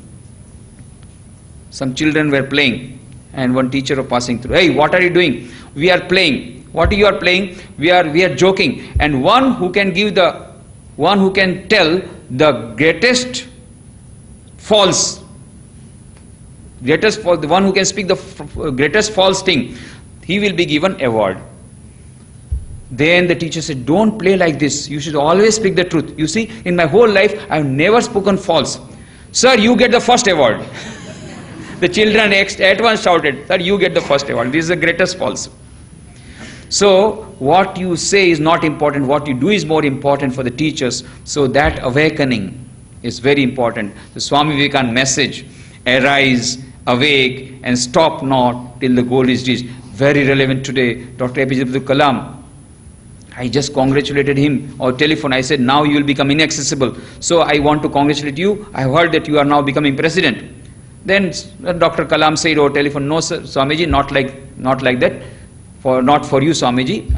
Some children were playing and one teacher was passing through. Hey, what are you doing? We are playing. What you are playing? We are joking. And one who can tell the greatest false, the one who can speak the greatest false thing, he will be given award. Then the teacher said, don't play like this. You should always speak the truth. You see, in my whole life, I have never spoken false. Sir, you get the first award. The children at once shouted, sir, you get the first award. This is the greatest false. So, what you say is not important. What you do is more important for the teachers. So, that awakening is very important. The Swami Vivekananda message, arise, awake, and stop not till the goal is reached. Very relevant today. Dr. APJ Abdul Kalam, I just congratulated him on telephone. I said, now you will become inaccessible. So I want to congratulate you. I have heard that you are now becoming president. Then Dr. Kalam said over telephone, no sir, Swamiji, not like that. Not for you, Swamiji.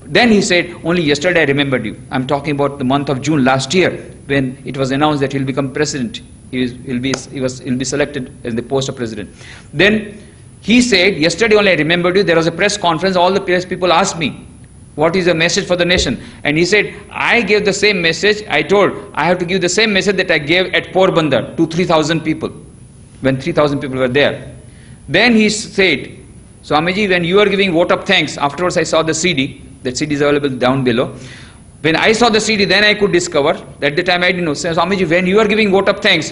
Then he said, only yesterday I remembered you. I'm talking about the month of June last year when it was announced that he'll become president. He'll be selected as the post of president. Then he said, yesterday only I remembered you. There was a press conference. All the press people asked me, what is the message for the nation? And he said, I gave the same message. I told, I have to give the same message that I gave at Porbandar to 3,000 people, when 3,000 people were there. Then he said, Swamiji, when you are giving vote of thanks, afterwards I saw the CD. That CD is available down below. When I saw the CD, then I could discover, at the time I didn't know. Swamiji, when you are giving vote of thanks,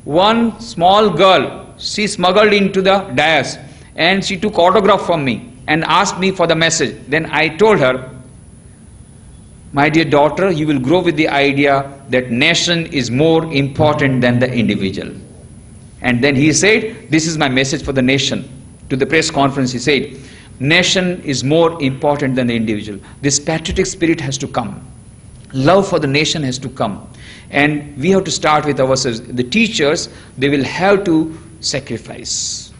one small girl, she smuggled into the dais and she took autograph from me and asked me for the message. Then I told her, my dear daughter, you will grow with the idea that nation is more important than the individual. And then he said, this is my message for the nation. To the press conference he said, nation is more important than the individual. This patriotic spirit has to come. Love for the nation has to come. And we have to start with ourselves. The teachers, they will have to sacrifice.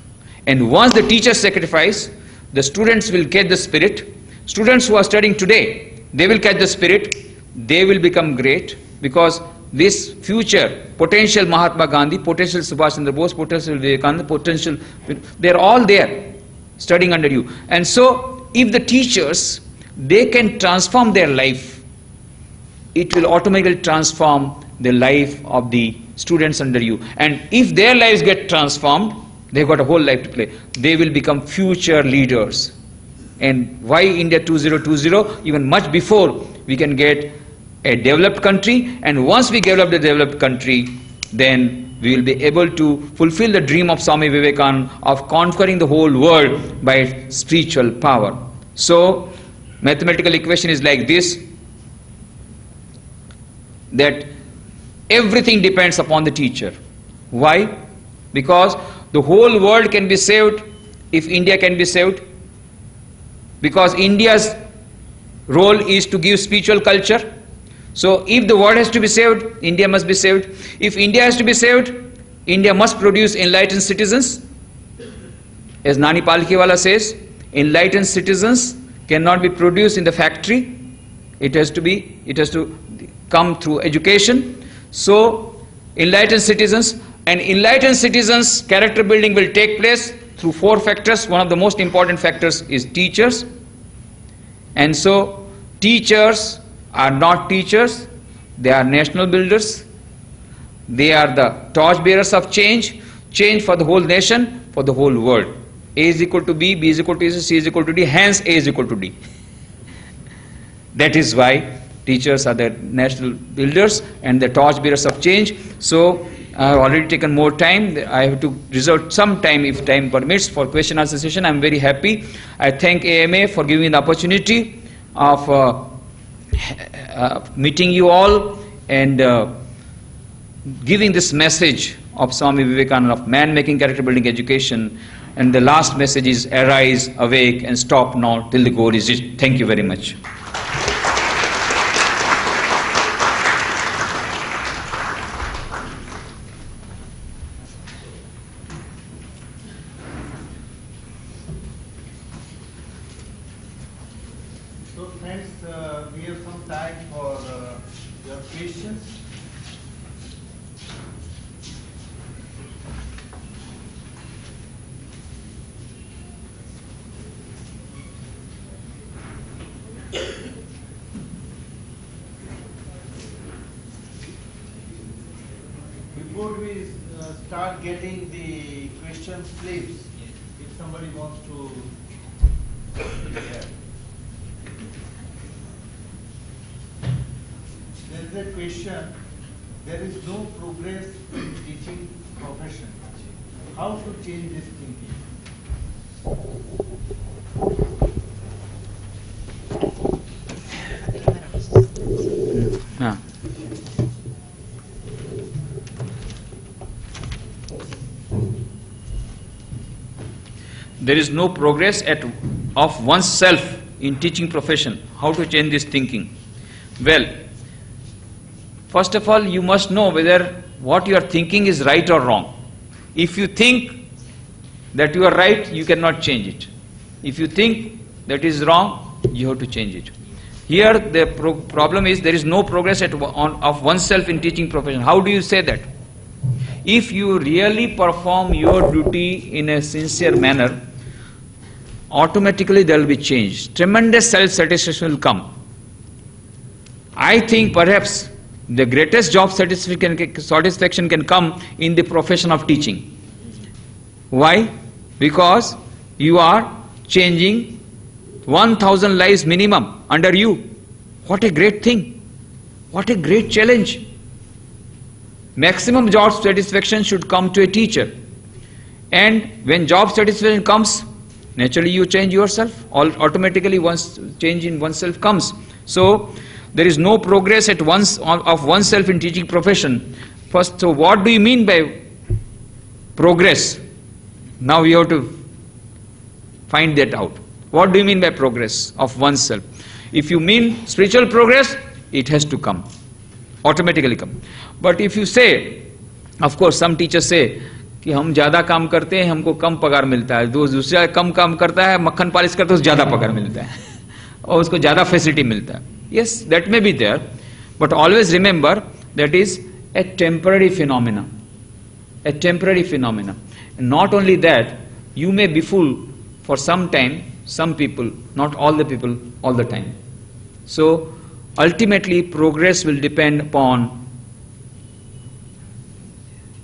And once the teachers sacrifice, the students will catch the spirit. Students who are studying today, they will catch the spirit. They will become great because this future potential Mahatma Gandhi, potential Subhash Chandra Bose, potential Vivekananda, potential, they are all there studying under you. And so if the teachers, they can transform their life, it will automatically transform the life of the students under you. And if their lives get transformed, they've got a whole life to play. They will become future leaders. And why India 2020? Even much before we can get a developed country, and once we develop the developed country, then we will be able to fulfill the dream of Swami Vivekananda of conquering the whole world by spiritual power. So, mathematical equation is like this, that everything depends upon the teacher. Why? Because the whole world can be saved if India can be saved. Because India's role is to give spiritual culture. So if the world has to be saved, India must be saved. If India has to be saved, India must produce enlightened citizens. As Nani Palkhiwala says, enlightened citizens cannot be produced in the factory. It has to come through education. So enlightened citizens, and enlightened citizens character building will take place through 4 factors. One of the most important factors is teachers. And so teachers are not teachers, they are national builders. They are the torch bearers of change, change for the whole nation, for the whole world. A is equal to B, B is equal to C, C is equal to D, hence A is equal to D. That is why teachers are the national builders and the torch bearers of change. So I have already taken more time. I have to reserve some time, if time permits, for question answer session. I am very happy. I thank AMA for giving me the opportunity of meeting you all and giving this message of Swami Vivekananda of man making character building education. And the last message is arise, awake and stop not till the goal is reached. Thank you very much. So friends, we have some time for your questions. Before we start getting the questions, please, if somebody wants to share. There is a question, there is no progress in teaching profession. How to change this thinking? There is no progress of oneself in teaching profession. How to change this thinking? Well, first of all, you must know whether what you are thinking is right or wrong. If you think that you are right, you cannot change it. If you think that is wrong, you have to change it. Here the problem is there is no progress of oneself in teaching profession. How do you say that? If you really perform your duty in a sincere manner, automatically there will be change. Tremendous self-satisfaction will come. I think perhaps the greatest job satisfaction can come in the profession of teaching. Why? Because you are changing 1,000 lives minimum under you. What a great thing. What a great challenge. Maximum job satisfaction should come to a teacher. And when job satisfaction comes, naturally you change yourself. Automatically once change in oneself comes. So there is no progress of oneself in teaching profession. First, so what do you mean by progress? Now you have to find that out. What do you mean by progress of oneself? If you mean spiritual progress, it has to come. Automatically come. But if you say, of course some teachers say, कि हम ज़्यादा काम करते हैं हमको कम पगार मिलता है, दूसरा कम काम करता है मक्खन पालिश करता है उसको ज़्यादा पगार मिलता है और उसको ज़्यादा फैसिलिटी मिलता है. Yes, that may be there, but always remember that is a temporary phenomena. A temporary phenomena. And not only that, you may be fooled for some time, some people, not all the people, all the time. So, ultimately, progress will depend upon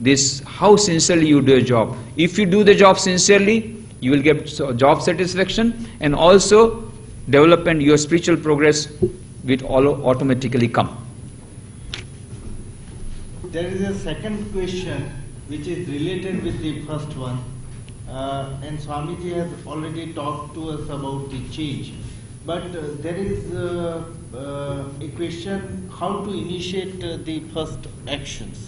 this, how sincerely you do your job. If you do the job sincerely, you will get job satisfaction, and also development, your spiritual progress will automatically come. There is a second question which is related with the first one, and Swamiji has already talked to us about the change. But there is a question how to initiate the first actions.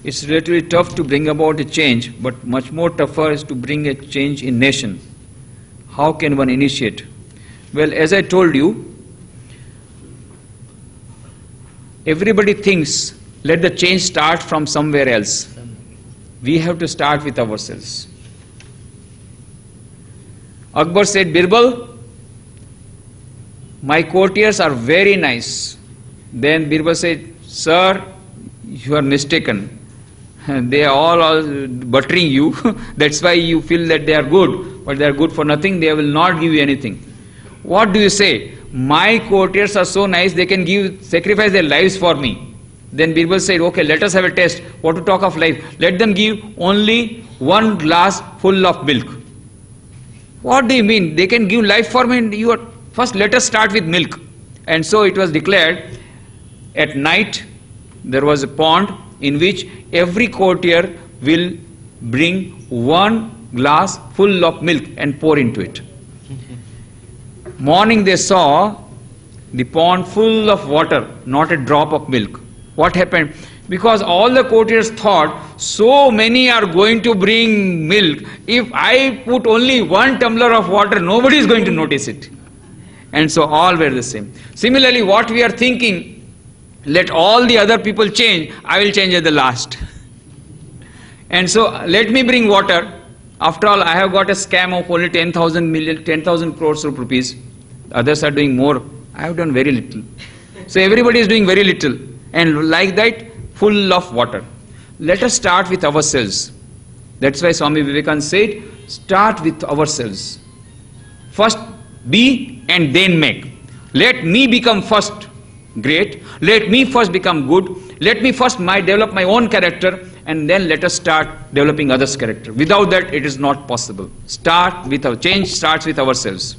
It's relatively tough to bring about a change, but much more tougher is to bring a change in nation. How can one initiate? Well, as I told you, everybody thinks, let the change start from somewhere else. We have to start with ourselves. Akbar said, Birbal, my courtiers are very nice. Then Birbal said, sir, you are mistaken. They are all buttering you. That's why you feel that they are good. But they are good for nothing. They will not give you anything. What do you say? My courtiers are so nice, they can sacrifice their lives for me. Then Birbal said, okay, let us have a test. What to talk of life? Let them give only 1 glass full of milk. What do you mean? They can give life for me? First, let us start with milk. And so it was declared, at night there was a pond in which every courtier will bring 1 glass full of milk and pour into it. Morning they saw the pond full of water, not a drop of milk. What happened? Because all the courtiers thought, so many are going to bring milk. If I put only 1 tumbler of water, nobody is going to notice it. And so all were the same. Similarly, what we are thinking, let all the other people change, I will change at the last. And so let me bring water. After all, I have got a scam of only 10,000 crores of rupees. Others are doing more. I have done very little. So everybody is doing very little. And like that, full of water. Let us start with ourselves. That's why Swami Vivekananda said, start with ourselves. First be and then make. Let me become first great. Let me first become good. Let me first develop my own character, and then let us start developing others' character. Without that, it is not possible. Change starts with ourselves.